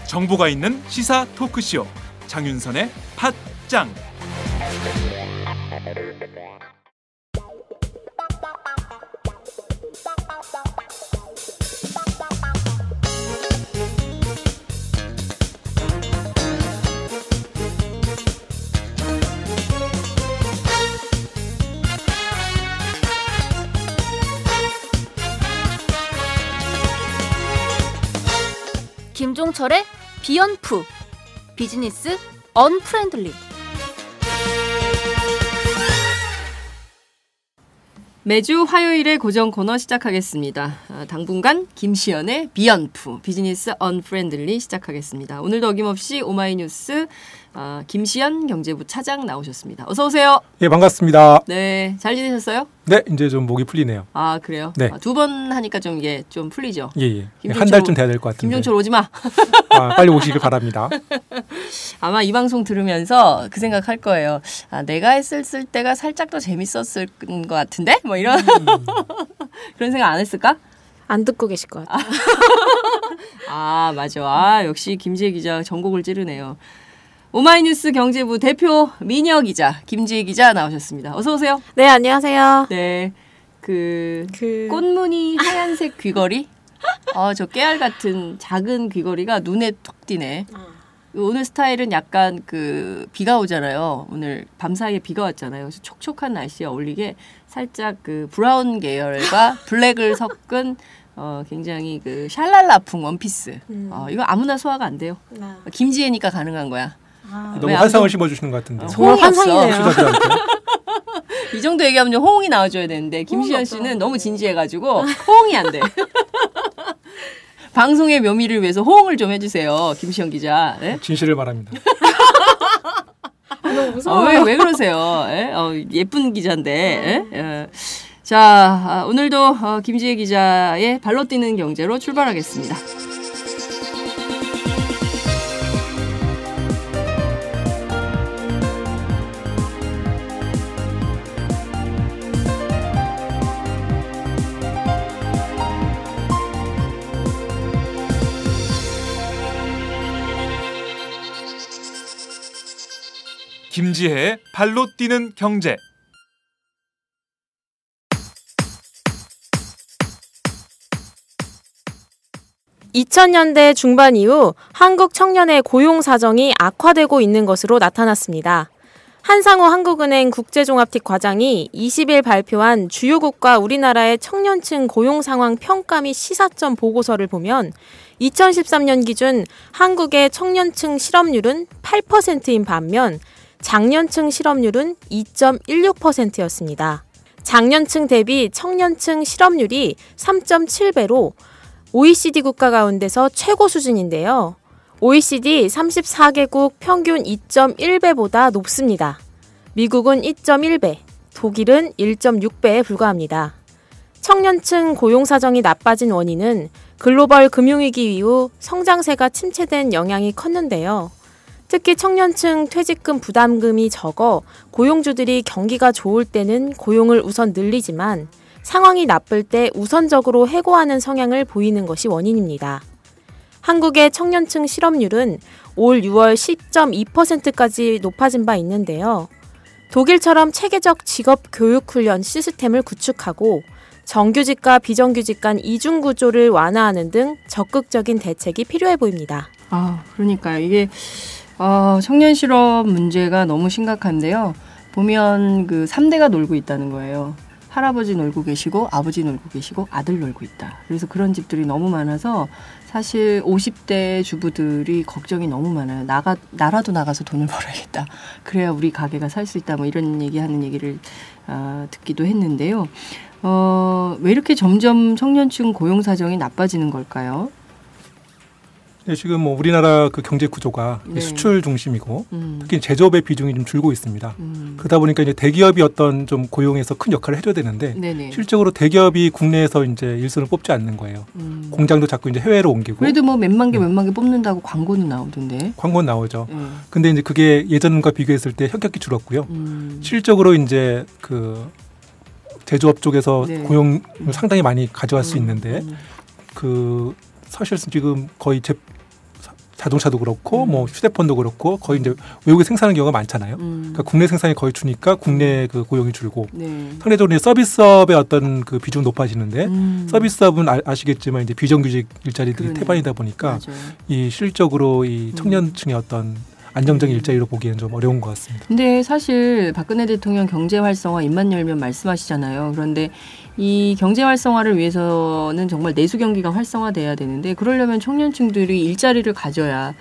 정보가 있는 시사 토크쇼 장윤선의 팟짱. 김종철의 비언프 비즈니스 언프렌들리. 매주 화요일에 고정 코너 시작하겠습니다. 당분간 김시연의 비언프 비즈니스 언프렌들리 시작하겠습니다. 오늘도 어김없이 오마이뉴스 김시연 경제부 차장 나오셨습니다. 어서 오세요. 예, 반갑습니다. 네, 잘 지내셨어요? 네, 이제 좀 목이 풀리네요. 아, 그래요? 네. 두 번 하니까 좀 이게 좀 풀리죠? 예. 한 달쯤 돼야 될 것 같은데. 김종철 오지 마. 빨리 오시길 바랍니다. 아마 이 방송 들으면서 그 생각할 거예요. 내가 했을 때가 살짝 더 재밌었을 것 같은데? 뭐 이런 그런 생각 안 했을까? 안 듣고 계실 것 같아요. 맞아. 역시 김지혜 기자 전곡을 찌르네요. 오마이뉴스 경제부 대표 미녀 기자 김지혜 기자 나오셨습니다. 어서 오세요. 네, 안녕하세요. 네, 꽃무늬 하얀색 귀걸이. 저 깨알 같은 작은 귀걸이가 눈에 톡 띄네. 오늘 스타일은 약간 비가 오잖아요. 오늘 밤사이에 비가 왔잖아요. 그래서 촉촉한 날씨에 어울리게 살짝 브라운 계열과 블랙을 섞은 굉장히 샬랄라풍 원피스. 이거 아무나 소화가 안 돼요. 김지혜니까 가능한 거야. 너무 환상을 심어주시는 것 같은데. 호응이 환상이네요. 없어. 이 정도 얘기하면 좀 호응이 나와줘야 되는데 김시연 씨는 너무 진지해가지고 호응이 안 돼. 방송의 묘미를 위해서 호응을 좀 해주세요, 김시연 기자. 네? 진실을 말합니다. 너무 무서워요. 왜 그러세요? 예쁜 기자인데. 자, 오늘도 김지혜 기자의 발로 뛰는 경제로 출발하겠습니다. 김지혜의 발로 뛰는 경제. (2000년대) 중반 이후 한국 청년의 고용 사정이 악화되고 있는 것으로 나타났습니다. 한상호 한국은행 국제종합팀 과장이 20일 발표한 주요국가 우리나라의 청년층 고용 상황 평가 및 시사점 보고서를 보면 2013년 기준 한국의 청년층 실업률은 8%인 반면 장년층 실업률은 2.16%였습니다. 장년층 대비 청년층 실업률이 3.7배로 OECD 국가 가운데서 최고 수준인데요. OECD 34개국 평균 2.1배보다 높습니다. 미국은 2.1배, 독일은 1.6배에 불과합니다. 청년층 고용 사정이 나빠진 원인은 글로벌 금융위기 이후 성장세가 침체된 영향이 컸는데요. 특히 청년층 퇴직금 부담금이 적어 고용주들이 경기가 좋을 때는 고용을 우선 늘리지만 상황이 나쁠 때 우선적으로 해고하는 성향을 보이는 것이 원인입니다. 한국의 청년층 실업률은 올 6월 10.2%까지 높아진 바 있는데요. 독일처럼 체계적 직업 교육 훈련 시스템을 구축하고 정규직과 비정규직 간 이중 구조를 완화하는 등 적극적인 대책이 필요해 보입니다. 그러니까요. 이게 청년 실업 문제가 너무 심각한데요. 보면 3대가 놀고 있다는 거예요. 할아버지 놀고 계시고 아버지 놀고 계시고 아들 놀고 있다. 그래서 그런 집들이 너무 많아서 사실 50대 주부들이 걱정이 너무 많아요. 나라도 나가서 돈을 벌어야겠다. 그래야 우리 가게가 살 수 있다. 뭐 이런 얘기하는 얘기를 듣기도 했는데요. 왜 이렇게 점점 청년층 고용 사정이 나빠지는 걸까요? 네, 지금 뭐 우리나라 그 경제 구조가 네. 수출 중심이고 특히 제조업의 비중이 좀 줄고 있습니다. 그러다 보니까 이제 대기업이 어떤 좀 고용에서 큰 역할을 해줘야 되는데 네네. 실적으로 대기업이 국내에서 이제 일선을 뽑지 않는 거예요. 공장도 자꾸 이제 해외로 옮기고. 그래도 뭐 몇만 개 뽑는다고 광고는 나오던데. 광고는 나오죠. 근데 이제 그게 예전과 비교했을 때 현격히 줄었고요. 실적으로 이제 그 제조업 쪽에서 네. 고용을 상당히 많이 가져갈 수 있는데 그 사실 지금 거의 자동차도 그렇고 뭐 휴대폰도 그렇고 거의 이제 외국에 생산하는 경우가 많잖아요. 그러니까 국내 생산이 거의 주니까 국내 그 고용이 줄고 네. 상대적으로 서비스업의 어떤 그 비중 높아지는데 서비스업은 아시겠지만 이제 비정규직 일자리들이 그러네. 태반이다 보니까 맞아요. 이 실적으로 이 청년층의 어떤 안정적인 일자리로 보기에는 좀 어려운 것 같습니다. 근데 사실 박근혜 대통령 경제 활성화 입만 열면 말씀하시잖아요. 그런데 이 경제 활성화를 위해서는 정말 내수 경기가 활성화돼야 되는데 그러려면 청년층들이 일자리를 가져야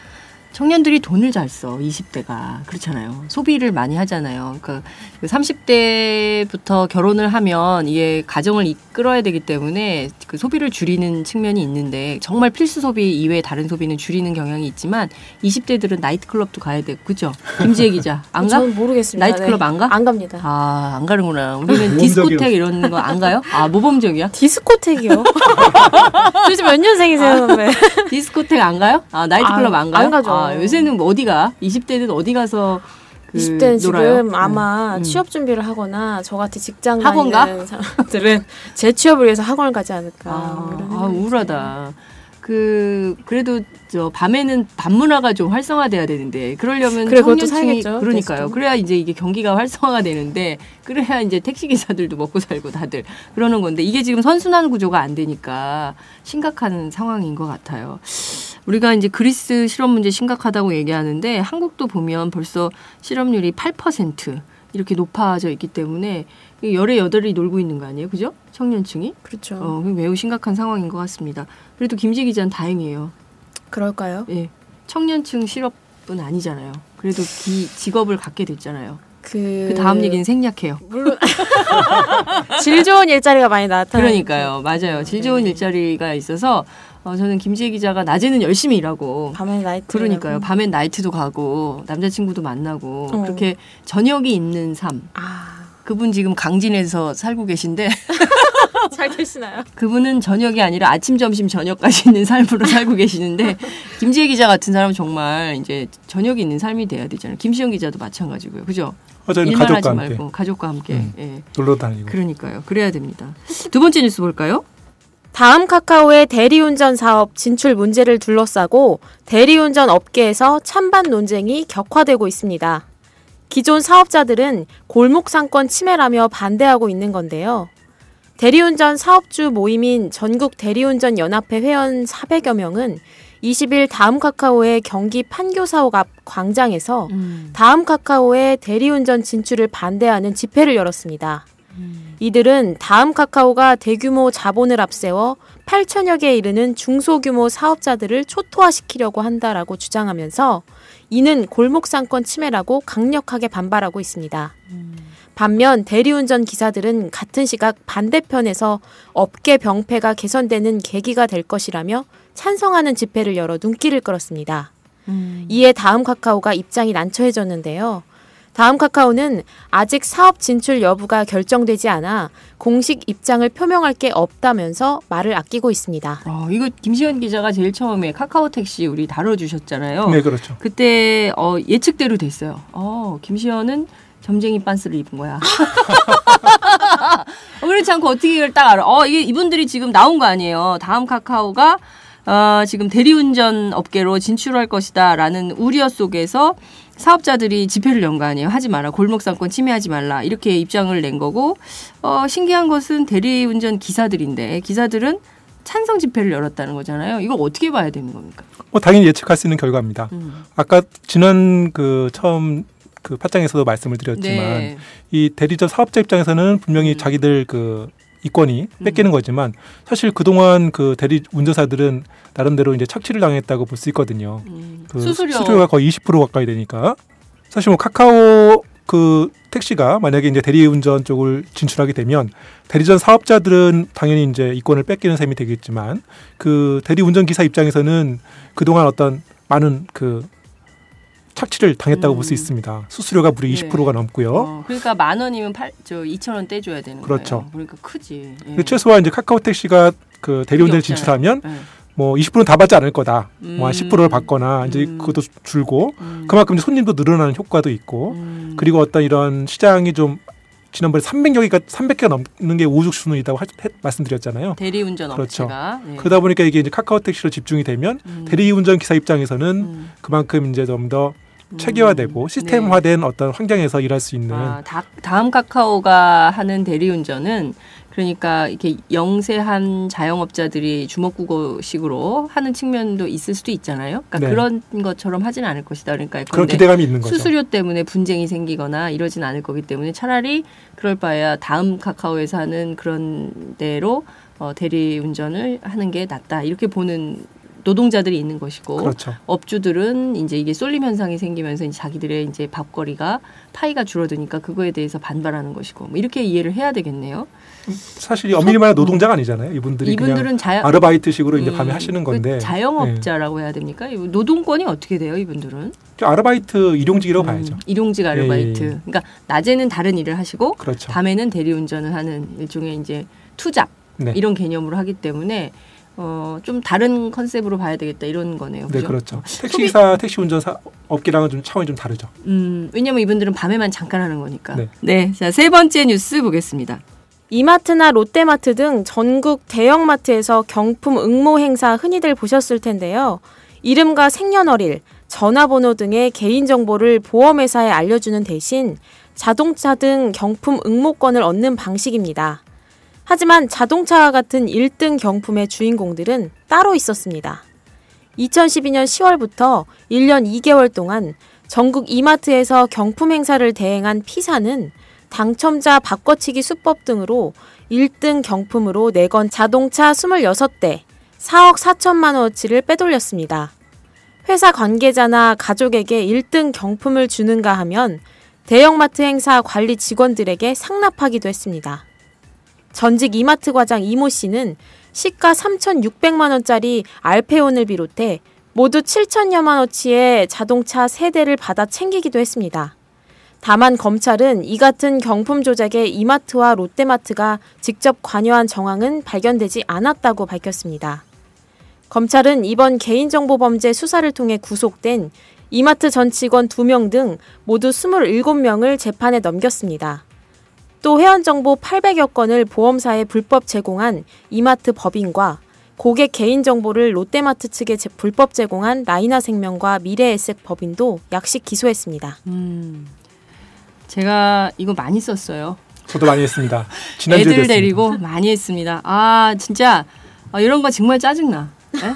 청년들이 돈을 잘 써. 20대가. 그렇잖아요. 소비를 많이 하잖아요. 그러니까 30대부터 결혼을 하면 이게 가정을 이끌어야 되기 때문에 그 소비를 줄이는 측면이 있는데 정말 필수 소비 이외에 다른 소비는 줄이는 경향이 있지만 20대들은 나이트클럽도 가야 되고 그죠? 김지혜 기자. 안 가? 저는 모르겠습니다. 나이트클럽 안 가? 안 갑니다. 아, 안 가는구나. 우리는 디스코텍 이런 거 안 가요? 아, 모범적이야? 디스코텍이요? 도대체 몇 년생이세요, 선배? 디스코텍 안 가요? 아, 나이트클럽 안 가요? 안 가죠. 아, 요새는 뭐 어디 가? 20대는 어디 가서 20대는 놀아요? 지금 아마 취업 준비를 하거나 저같이 직장 학원 다니는 사람들은 재취업을 위해서 학원을 가지 않을까. 우울하다. 그래도 밤에는 밤 문화가 좀 활성화돼야 되는데 그러려면 그래, 그것도 청년층이 살겠죠, 그러니까요. 대신. 그래야 이제 이게 경기가 활성화가 되는데 그래야 이제 택시 기사들도 먹고 살고 다들 그러는 건데 이게 지금 선순환 구조가 안 되니까 심각한 상황인 것 같아요. 우리가 이제 그리스 실업 문제 심각하다고 얘기하는데 한국도 보면 벌써 실업률이 8% 이렇게 높아져 있기 때문에 열의 여덟이 놀고 있는 거 아니에요, 그죠? 청년층이 그렇죠. 매우 심각한 상황인 것 같습니다. 그래도 김지 기자는 다행이에요. 그럴까요? 예, 청년층 실업은 아니잖아요. 그래도 직업을 갖게 됐잖아요. 그 다음 얘기는 생략해요. 물론 질 좋은 일자리가 많이 나타나요. 그러니까요, 맞아요. 질 좋은 일자리가 있어서 저는 김지혜 기자가 낮에는 열심히 일하고 밤에 나이트. 그러니까요. 밤엔 나이트도 가고 남자친구도 만나고 그렇게 저녁이 있는 삶. 그분 지금 강진에서 살고 계신데 잘 계시나요? 그분은 저녁이 아니라 아침, 점심, 저녁까지 있는 삶으로 살고 계시는데 김지혜 기자 같은 사람은 정말 이제 저녁이 있는 삶이 돼야 되잖아요. 김시영 기자도 마찬가지고요. 그죠? 저는 일만 가족과 하지 함께. 말고 가족과 함께. 예. 놀러 다니고. 그러니까요. 그래야 됩니다. 두 번째 뉴스 볼까요? 다음 카카오의 대리운전 사업 진출 문제를 둘러싸고 대리운전 업계에서 찬반 논쟁이 격화되고 있습니다. 기존 사업자들은 골목 상권 침해라며 반대하고 있는 건데요. 대리운전 사업주 모임인 전국 대리운전 연합회 회원 400여 명은 20일 다음 카카오의 경기 판교사옥 앞 광장에서 다음 카카오의 대리운전 진출을 반대하는 집회를 열었습니다. 이들은 다음 카카오가 대규모 자본을 앞세워 8천여 개에 이르는 중소규모 사업자들을 초토화시키려고 한다라고 주장하면서 이는 골목상권 침해라고 강력하게 반발하고 있습니다. 반면 대리운전 기사들은 같은 시각 반대편에서 업계 병폐가 개선되는 계기가 될 것이라며 찬성하는 집회를 열어 눈길을 끌었습니다. 이에 다음 카카오가 입장이 난처해졌는데요. 다음 카카오는 아직 사업 진출 여부가 결정되지 않아 공식 입장을 표명할 게 없다면서 말을 아끼고 있습니다. 이거 김시현 기자가 제일 처음에 카카오택시 우리 다뤄주셨잖아요. 네, 그렇죠. 그때 예측대로 됐어요. 김시현은 점쟁이 빤스를 입은 거야. 그렇지 않고 어떻게 이걸 딱 알아. 이게 이분들이 지금 나온 거 아니에요. 다음 카카오가 지금 대리운전 업계로 진출할 것이다라는 우려 속에서 사업자들이 집회를 연 거 아니에요. 하지 마라. 골목상권 침해하지 말라. 이렇게 입장을 낸 거고 신기한 것은 대리운전 기사들인데 기사들은 찬성 집회를 열었다는 거잖아요. 이거 어떻게 봐야 되는 겁니까? 당연히 예측할 수 있는 결과입니다. 아까 지난 처음 팟짱에서도 말씀을 드렸지만 네. 이 대리점 사업자 입장에서는 분명히 자기들 이권이 뺏기는 거지만 사실 그동안 대리 운전사들은 나름대로 이제 착취를 당했다고 볼 수 있거든요. 수수료가 거의 20% 가까이 되니까 사실 카카오 그 택시가 만약에 이제 대리운전 쪽을 진출하게 되면 대리운전 사업자들은 당연히 이제 이권을 뺏기는 셈이 되겠지만 그 대리운전 기사 입장에서는 그동안 어떤 많은 그 착취를 당했다고 볼 수 있습니다. 수수료가 무려 20%가 넘고요. 그러니까 10,000원이면 2,000원 떼줘야 되는 그렇죠. 거예요. 그러니까 크지. 최소한 이제 카카오 택시가 그 대리운전을 진출하면 뭐 20%는 다 받지 않을 거다. 뭐 한 10%를 받거나 이제 그것도 줄고 그만큼 이제 손님도 늘어나는 효과도 있고 그리고 어떤 이런 시장이 좀 지난번에 300개가 넘는 게 우후죽 순이라고 말씀드렸잖아요. 대리운전 그렇죠. 업체가. 네. 그러다 보니까 이게 이제 카카오 택시로 집중이 되면 대리운전 기사 입장에서는 그만큼 이제 좀 더 체계화되고 시스템화된 어떤 환경에서 일할 수 있는. 다음 카카오가 하는 대리운전은 그러니까 이렇게 영세한 자영업자들이 주먹구구식으로 하는 측면도 있을 수도 있잖아요. 그러니까 그런 것처럼 하진 않을 것이다. 그러니까 그런 기대감이 있는 거죠. 수수료 때문에 분쟁이 생기거나 이러진 않을 거기 때문에 차라리 그럴 바에야 다음 카카오에서 하는 그런 대로 대리운전을 하는 게 낫다. 이렇게 보는 노동자들이 있는 것이고 그렇죠. 업주들은 이제 이게 쏠림 현상이 생기면서 이제 자기들의 이제 밥거리가 파이가 줄어드니까 그거에 대해서 반발하는 것이고 뭐 이렇게 이해를 해야 되겠네요. 사실 엄밀히 말하면 노동자가 아니잖아요. 이분들은 그냥 아르바이트식으로 이제 밤에 하시는 건데 자영업자라고 해야 됩니까? 노동권이 어떻게 돼요, 이분들은? 아르바이트 일용직이라고 봐야죠. 일용직 아르바이트. 그러니까 낮에는 다른 일을 하시고 그렇죠. 밤에는 대리운전을 하는 일종의 이제 투잡 이런 개념으로 하기 때문에. 좀 다른 컨셉으로 봐야 되겠다 이런 거네요. 네, 그렇죠. 택시기사, 택시운전사 업계랑은 좀 차원이 좀 다르죠. 왜냐하면 이분들은 밤에만 잠깐 하는 거니까. 네, 자, 세 번째 뉴스 보겠습니다. 이마트나 롯데마트 등 전국 대형마트에서 경품 응모 행사 흔히들 보셨을 텐데요. 이름과 생년월일, 전화번호 등의 개인정보를 보험회사에 알려주는 대신 자동차 등 경품 응모권을 얻는 방식입니다. 하지만 자동차와 같은 1등 경품의 주인공들은 따로 있었습니다. 2012년 10월부터 1년 2개월 동안 전국 이마트에서 경품 행사를 대행한 P사는 당첨자 바꿔치기 수법 등으로 1등 경품으로 내건 자동차 26대 4억 4천만 원어치를 빼돌렸습니다. 회사 관계자나 가족에게 1등 경품을 주는가 하면 대형마트 행사 관리 직원들에게 상납하기도 했습니다. 전직 이마트 과장 이모 씨는 시가 3,600만 원짜리 알페온을 비롯해 모두 7천여만 원어치의 자동차 3대를 받아 챙기기도 했습니다. 다만 검찰은 이 같은 경품 조작에 이마트와 롯데마트가 직접 관여한 정황은 발견되지 않았다고 밝혔습니다. 검찰은 이번 개인정보범죄 수사를 통해 구속된 이마트 전 직원 2명 등 모두 27명을 재판에 넘겼습니다. 또 회원정보 800여 건을 보험사에 불법 제공한 이마트 법인과 고객 개인정보를 롯데마트 측에 불법 제공한 라이나생명과 미래에셋 법인도 약식 기소했습니다. 제가 이거 많이 썼어요. 저도 많이 했습니다. 지난주에 애들 데리고 많이 했습니다. 진짜 이런 거 정말 짜증나. 네?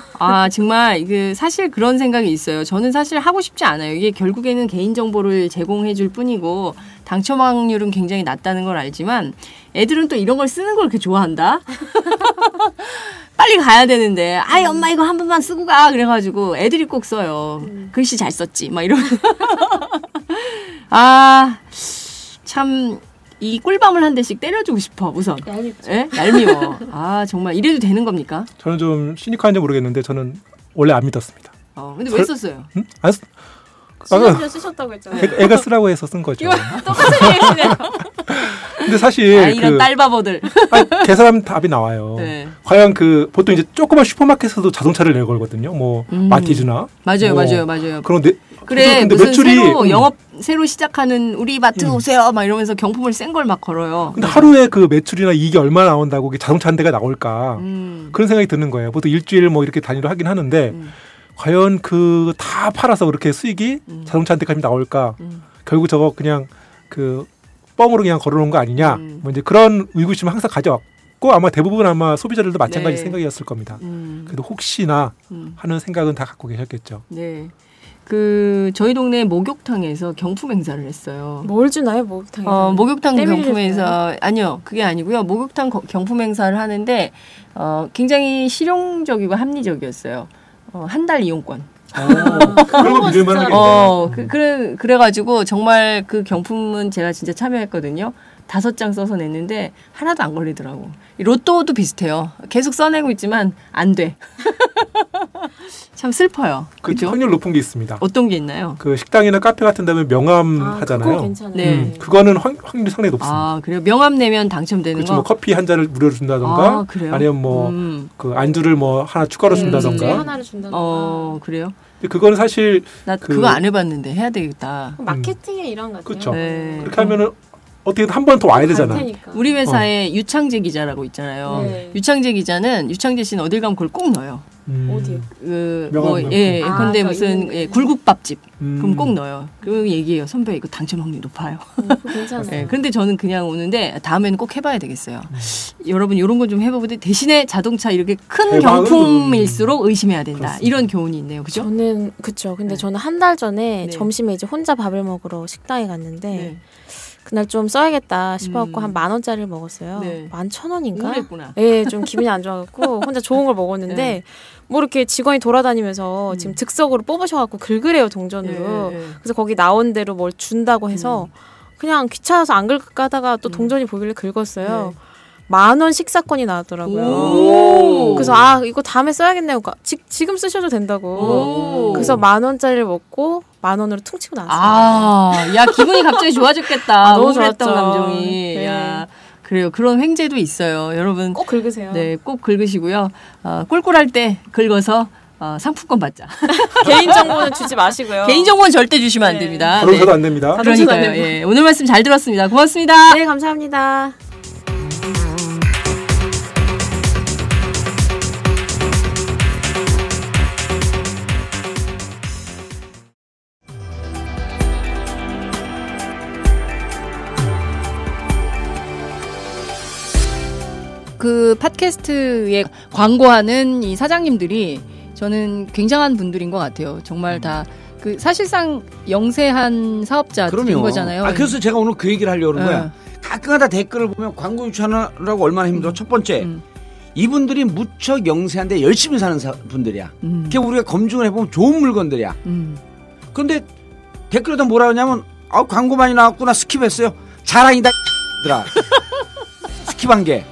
정말 사실 그런 생각이 있어요. 저는 사실 하고 싶지 않아요. 이게 결국에는 개인정보를 제공해 줄 뿐이고 당첨 확률은 굉장히 낮다는 걸 알지만 애들은 또 이런 걸 쓰는 걸 그렇게 좋아한다. 빨리 가야 되는데 엄마 이거 한 번만 쓰고 가 그래가지고 애들이 꼭 써요. 글씨 잘 썼지 막 이러면 참 이 꿀밤을 한 대씩 때려주고 싶어 우선. 얄밉죠. 예? 얄미워. 정말 이래도 되는 겁니까? 저는 좀 시니컬한지 모르겠는데 저는 원래 안 믿었습니다. 근데 왜 썼어요? 지난주에 쓰셨다고 했잖아요. 애가 쓰라고 해서 쓴 거죠. 똑같은 얘기네요. 근데 사실 이런 딸바보들 계산하면 답이 나와요. 네. 과연 보통 이제 조그만 슈퍼마켓에서도 자동차를 내걸거든요. 뭐 마티즈나 맞아요. 그런데 그래 무슨 매출이 영업 새로 시작하는 우리 마트 오세요 막 이러면서 경품을 센 걸 막 걸어요. 근데 하루에 그 매출이나 이익이 얼마나 나온다고 자동차 한 대가 나올까 그런 생각이 드는 거예요. 보통 일주일 뭐 이렇게 단위로 하긴 하는데 과연 다 팔아서 그렇게 수익이 자동차 한 대까지 나올까? 결국 저거 그냥 뻥으로 그냥 걸어놓은 거 아니냐? 뭐 이제 그런 의구심을 항상 가져왔고 아마 대부분 소비자들도 마찬가지 생각이었을 겁니다. 그래도 혹시나 하는 생각은 다 갖고 계셨겠죠. 네. 저희 동네 목욕탕에서 경품 행사를 했어요. 뭘 주나요, 목욕탕에서? 목욕탕 경품 행사 아니요, 그게 아니고요. 목욕탕 경품 행사를 하는데 굉장히 실용적이고 합리적이었어요. 한 달 이용권. 그런 거 믿을만 하겠네요. 그래가지고 정말 그 경품은 제가 진짜 참여했거든요. 5장 써서 냈는데 하나도 안 걸리더라고. 로또도 비슷해요. 계속 써내고 있지만 안 돼. 참 슬퍼요. 그죠? 확률 높은 게 있습니다. 어떤 게 있나요? 그 식당이나 카페 같은 데면 명함 하잖아요. 그거 괜찮아요. 네. 그거는 확률이 상당히 높습니다. 아, 그래요? 명함 내면 당첨되는 그렇죠. 거? 뭐 커피 한 잔을 무료로 준다던가 그래요? 아니면 뭐 그 안주를 뭐 하나 추가로 준다던가. 하나를 준다던가. 그래요? 근데 그거는 사실 나 그거 안 해봤는데 해야 되겠다. 마케팅의 일환 같아요. 그렇죠. 네. 그렇게 하면은 어떻게든 한 번 더 와야 되잖아. 우리 회사에 유창재 기자라고 있잖아요. 네. 유창재 기자는 유창재 씨는 어딜 가면 그걸 꼭 넣어요. 어디요? 근데 무슨 굴국밥집 그럼 꼭 음. 넣어요. 그 얘기해요. 선배 이거 당첨 확률 높아요. 괜찮아요. 네, 그런데 저는 그냥 오는데 다음에는 꼭 해봐야 되겠어요. 여러분 이런 거 좀 해보고 대신에 자동차 이렇게 큰 경품일수록 의심해야 된다. 그렇습니다. 이런 교훈이 있네요. 그죠? 저는 그쵸. 근데 저는 한 달 전에 네. 점심에 이제 혼자 밥을 먹으러 식당에 갔는데 네. 그날 좀 써야겠다 싶어갖고 한 10,000원짜리를 먹었어요. 네. 11,000원인가? 우울했구나. 네, 좀 기분이 안 좋아갖고 혼자 좋은 걸 먹었는데 네. 뭐 이렇게 직원이 돌아다니면서 지금 즉석으로 뽑으셔갖고 긁으래요 동전으로. 네. 그래서 거기 나온 대로 뭘 준다고 해서 그냥 귀찮아서 안 긁을까 하다가 또 동전이 보길래 긁었어요. 네. 10,000원 식사권이 나왔더라고요. 오. 그래서 이거 다음에 써야겠네요. 지금 쓰셔도 된다고. 오. 그래서 10,000원짜리를 먹고 10,000원으로 퉁치고 나왔어요. 야 기분이 갑자기 좋아졌겠다. 너무 우울했던 좋았죠. 감정이. 네. 야 그래요. 그런 횡재도 있어요. 여러분 꼭 긁으세요. 네, 꼭 긁으시고요. 꿀꿀할 때 긁어서 상품권 받자. 개인정보는 주지 마시고요. 개인정보는 절대 주시면 안 됩니다. 그럼 저도 안 됩니다. 그러니까요. 예, 오늘 말씀 잘 들었습니다. 고맙습니다. 네, 감사합니다. 그 팟캐스트에 광고하는 이 사장님들이 저는 굉장한 분들인 것 같아요. 정말 다 그 사실상 영세한 사업자들인 거잖아요. 그래서 제가 오늘 그 얘기를 하려고 그런 거야. 가끔가다 댓글을 보면 광고 유치하느라고 얼마나 힘들어. 첫 번째, 이분들이 무척 영세한데 열심히 사는 분들이야. 그게 우리가 검증을 해보면 좋은 물건들이야. 그런데 댓글에다 뭐라 하냐면 광고 많이 나왔구나 스킵했어요. 자랑이다 들아. 스킵한 게.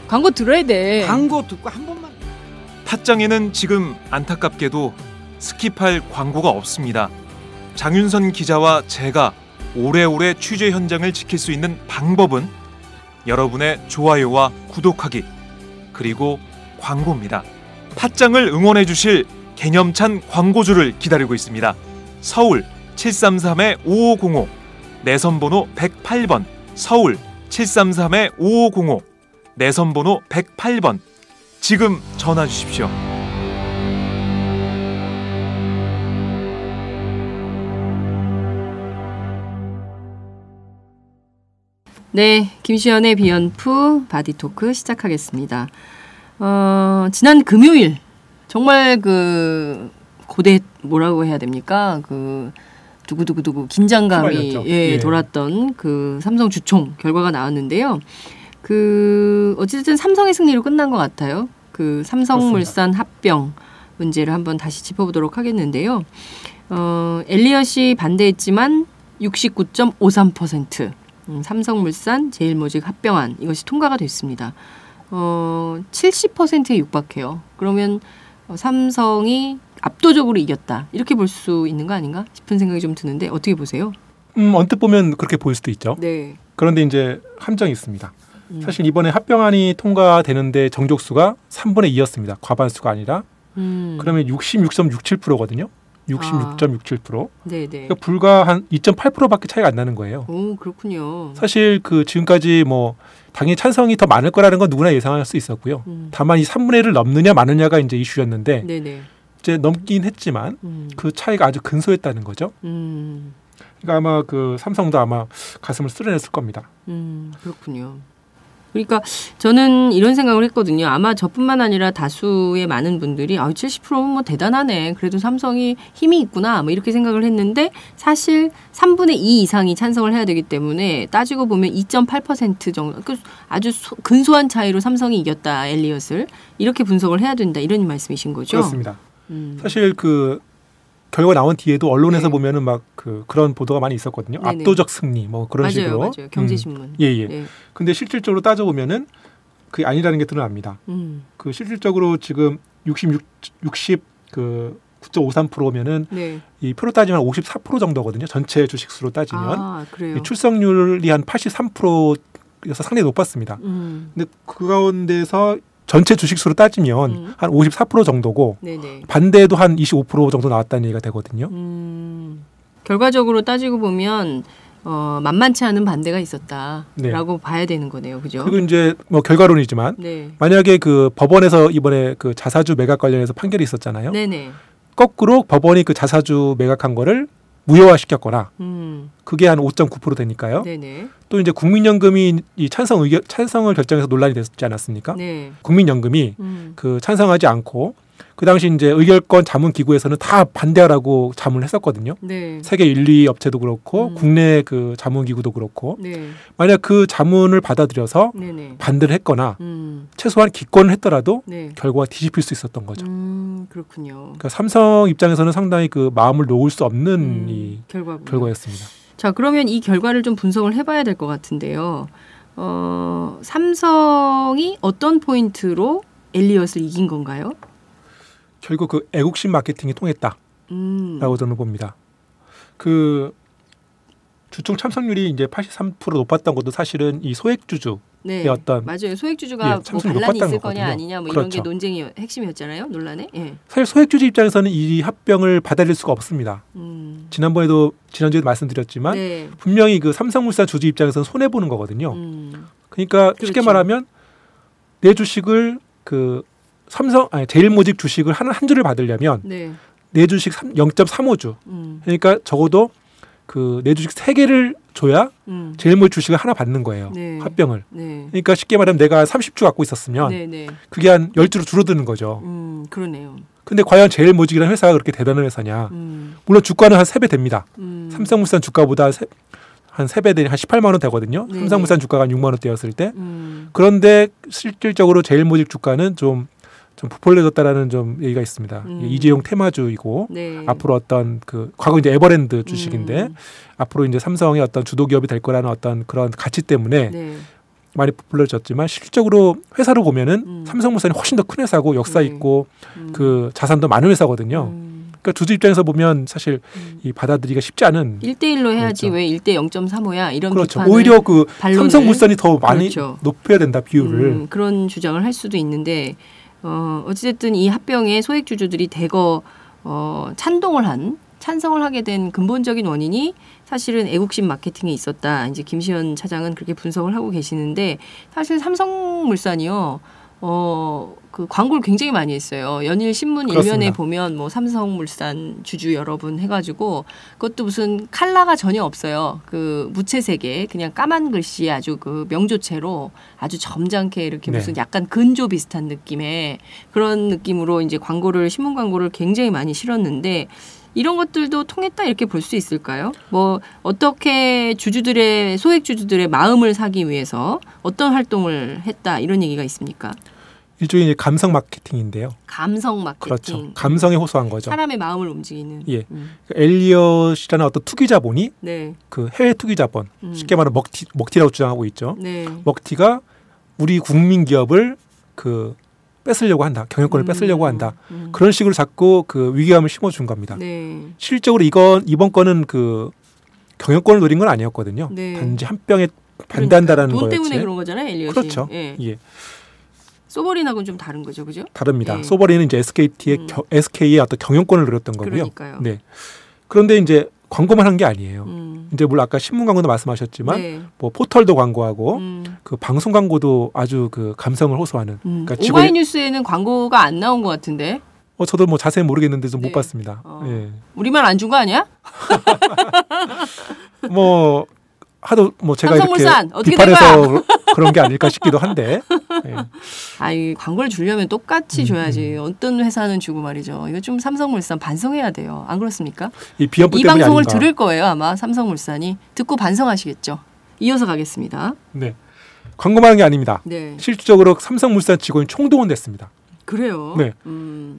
광고 들어야 돼. 광고 듣고 한 번만. 팟짱에는 지금 안타깝게도 스킵할 광고가 없습니다. 장윤선 기자와 제가 오래오래 취재 현장을 지킬 수 있는 방법은 여러분의 좋아요와 구독하기 그리고 광고입니다. 팟짱을 응원해 주실 개념찬 광고주를 기다리고 있습니다. 서울 733-5505 내선번호 108번 서울 733-5505 내선번호 108번 지금 전화 주십시오. 네, 김시연의 비연프 바디토크 시작하겠습니다. 지난 금요일 정말 그 고대 뭐라고 해야 됩니까? 그 두구두구두구 긴장감이 돌았던 그 삼성 주총 결과가 나왔는데요. 그 어쨌든 삼성의 승리로 끝난 것 같아요. 그 삼성물산 합병 문제를 한번 다시 짚어보도록 하겠는데요. 엘리엇이 반대했지만 69.53% 삼성물산 제일모직 합병안 이것이 통과가 됐습니다. 70%에 육박해요. 그러면 삼성이 압도적으로 이겼다 이렇게 볼 수 있는 거 아닌가 싶은 생각이 좀 드는데 어떻게 보세요? 언뜻 보면 그렇게 보일 수도 있죠. 네. 그런데 이제 함정이 있습니다. 사실 이번에 합병안이 통과되는데 정족수가 3분의 2였습니다. 과반수가 아니라. 그러면 66.67%거든요. 66.67%. 네네. 그러니까 불과 한 2.8%밖에 차이가 안 나는 거예요. 오, 그렇군요. 사실 그 지금까지 뭐 당연히 찬성이 더 많을 거라는 건 누구나 예상할 수 있었고요. 다만 이 3분의 1을 넘느냐 마느냐가 이제 이슈였는데 네네. 이제 넘긴 했지만 그 차이가 아주 근소했다는 거죠. 그러니까 아마 그 삼성도 아마 가슴을 쓸어냈을 겁니다. 그렇군요. 그러니까 저는 이런 생각을 했거든요. 아마 저뿐만 아니라 다수의 많은 분들이 70%면 뭐 대단하네. 그래도 삼성이 힘이 있구나. 뭐 이렇게 생각을 했는데 사실 3분의 2 이상이 찬성을 해야 되기 때문에 따지고 보면 2.8% 정도 아주 근소한 차이로 삼성이 이겼다. 엘리엇을. 이렇게 분석을 해야 된다. 이런 말씀이신 거죠? 그렇습니다. 사실 그 결과 나온 뒤에도 언론에서 네. 보면은 막 그런 보도가 많이 있었거든요. 네네. 압도적 승리 뭐 그런 맞아요, 식으로. 맞아요. 경제신문. 예. 네. 근데 실질적으로 따져 보면은 그게 아니라는 게 드러납니다. 그 실질적으로 지금 9.53%면은 네. 이 표로 따지면 54% 정도거든요. 전체 주식수로 따지면 아, 그래요. 이 출석률이 한 83%여서 상당히 높았습니다. 근데 그 가운데서 전체 주식수로 따지면 한 54% 정도고 네네. 반대도 한 25% 정도 나왔다는 얘기가 되거든요. 결과적으로 따지고 보면 만만치 않은 반대가 있었다라고 네. 봐야 되는 거네요, 그죠? 그리고 이제 뭐 결과론이지만 네. 만약에 그 법원에서 이번에 그 자사주 매각 관련해서 판결이 있었잖아요. 네네. 거꾸로 법원이 그 자사주 매각한 거를 무효화시켰거나 그게 한 5.9% 되니까요. 네네. 또 이제 국민연금이 이 찬성을 결정해서 논란이 됐지 않았습니까? 네. 국민연금이 그 찬성하지 않고 그 당시 이제 의결권 자문 기구에서는 다 반대하라고 자문을 했었거든요. 네. 세계 1, 2 업체도 그렇고 국내 그 자문 기구도 그렇고 네. 만약 그 자문을 받아들여서 네네. 반대를 했거나 최소한 기권을 했더라도 네. 결과가 뒤집힐 수 있었던 거죠. 그렇군요. 그러니까 삼성 입장에서는 상당히 그 마음을 놓을 수 없는 이 결과였습니다. 자, 그러면 이 결과를 좀 분석을 해봐야 될 것 같은데요. 삼성이 어떤 포인트로 엘리엇을 이긴 건가요? 결국 그 애국심 마케팅이 통했다라고 저는 봅니다. 그 주총 참석률이 이제 83% 높았던 것도 사실은 이 소액주주의 네, 어떤 맞아요. 소액주주가 뭐 참석률이 반란이 있을 높았다는 거냐 거거든요. 아니냐 뭐 그렇죠. 이런 게 논쟁이 핵심이었잖아요. 논란에. 예. 사실 소액주주 입장에서는 이 합병을 받아들일 수가 없습니다. 지난주에도 말씀드렸지만 네. 분명히 그 삼성물산 주주 입장에서는 손해 보는 거거든요. 그러니까 쉽게 그렇죠. 말하면 내 주식을 그 제일모직 주식을 한 주를 받으려면 네. 내 주식 0.35주. 그러니까 적어도 그 내 주식 3개를 줘야 제일모직 주식을 하나 받는 거예요. 네. 합병을. 네. 그러니까 쉽게 말하면 내가 30주 갖고 있었으면 네, 네. 그게 한 10주로 줄어드는 거죠. 그러네요. 근데 과연 제일모직이라는 회사가 그렇게 대단한 회사냐. 물론 주가는 한 3배 됩니다. 삼성물산 주가보다 한 3배 되니 한 18만 원 되거든요. 네네. 삼성물산 주가가 한 6만 원대였을 때. 그런데 실질적으로 제일모직 주가는 좀 부풀려졌다라는 좀 얘기가 있습니다. 이재용 테마주이고 네. 앞으로 어떤 그 과거 이제 에버랜드 주식인데 앞으로 이제 삼성의 어떤 주도 기업이 될 거라는 어떤 그런 가치 때문에 네. 많이 부풀려졌지만 실질적으로 회사로 보면은 삼성물산이 훨씬 더 큰 회사고 역사 네. 있고 그 자산도 많은 회사거든요. 그러니까 주주 입장에서 보면 사실 이 받아들이기가 쉽지 않은 1대1로 해야지 그렇죠. 왜 1대 0.35야 이런 그렇죠. 비판을 오히려 그 반론을 삼성물산이 더 많이 그렇죠. 높여야 된다 비율을. 그런 주장을 할 수도 있는데 어찌됐든 이 합병에 소액주주들이 대거 찬성을 하게 된 근본적인 원인이 사실은 애국심 마케팅에 있었다. 이제 김시현 차장은 그렇게 분석을 하고 계시는데 사실 삼성물산이요. 그 광고를 굉장히 많이 했어요. 연일 신문 그렇습니다. 일면에 보면 뭐 삼성물산 주주 여러분 해가지고 그것도 무슨 컬러가 전혀 없어요. 그 무채색에 그냥 까만 글씨 아주 그 명조체로 아주 점잖게 이렇게 네. 무슨 약간 근조 비슷한 느낌의 그런 느낌으로 이제 신문 광고를 굉장히 많이 실었는데 이런 것들도 통했다 이렇게 볼 수 있을까요? 뭐 어떻게 소액 주주들의 마음을 사기 위해서 어떤 활동을 했다 이런 얘기가 있습니까? 일종의 이제 감성 마케팅인데요. 감성 마케팅. 그렇죠. 감성에 호소한 거죠. 사람의 마음을 움직이는. 예. 엘리엇이라는 어떤 투기 자본이 네. 그 해외 투기 자본, 쉽게 말하면 먹튀라고 주장하고 있죠. 네. 먹튀가 우리 국민 기업을 그 뺏으려고 한다. 경영권을 뺏으려고 한다. 그런 식으로 자꾸 그 위기감을 심어준 겁니다. 네. 실적으로 이번 건은 그 경영권을 노린 건 아니었거든요. 네. 단지 합병에 반대한다라는 돈 거였지. 때문에 그런 거잖아요, 엘리엇이. 그렇죠. 예. 예. 소버린하고는 좀 다른 거죠, 그죠? 다릅니다. 예. 소버린은 이제 SK의 어떤 경영권을 노렸던 거고요. 그러니까요. 네. 그런데 이제 광고만 한 게 아니에요. 이제 물론 아까 신문 광고도 말씀하셨지만 네. 뭐 포털도 광고하고 그 방송 광고도 아주 그 감성을 호소하는. 그러니까 오마이뉴스에는 광고가 안 나온 것 같은데. 저도 뭐 자세히 모르겠는데 좀 못 네. 봤습니다. 예. 우리만 안 준 거 아니야? 뭐 하도 뭐 제가 삼성물산, 이렇게 어떻게 된 비판해서 그런 게 아닐까 싶기도 한데. 예. 아이 광고를 주려면 똑같이 줘야지. 어떤 회사는 주고 말이죠. 이거 좀 삼성물산 반성해야 돼요. 안 그렇습니까? 이 비연포 이 때문이 방송을 아닌가. 들을 거예요, 아마 삼성물산이. 듣고 반성하시겠죠. 이어서 가겠습니다. 네. 광고만 한 게 아닙니다. 네. 실질적으로 삼성물산 직원이 총동원됐습니다. 그래요. 네.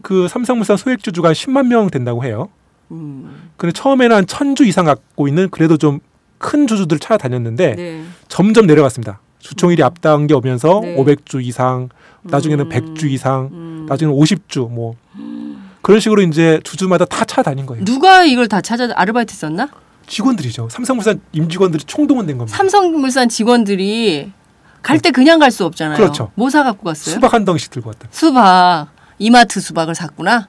그 삼성물산 소액주주가 10만 명 된다고 해요. 근데 처음에는 한 1,000주 이상 갖고 있는 그래도 좀 큰 주주들을 찾아다녔는데 네. 점점 내려갔습니다. 주총일이 앞당겨 오면서 네. 500주 이상, 나중에는 100주 이상, 나중에는 50주 뭐 그런 식으로 이제 주주마다 다 찾아다닌 거예요. 누가 이걸 다 찾아 아르바이트 썼나? 직원들이죠. 삼성물산 임직원들이 총동원된 겁니다. 삼성물산 직원들이 갈 때 그냥 갈 수 없잖아요. 그렇죠. 뭐 사 갖고 갔어요? 수박 한 덩이씩 들고 왔다. 수박. 이마트 수박을 샀구나.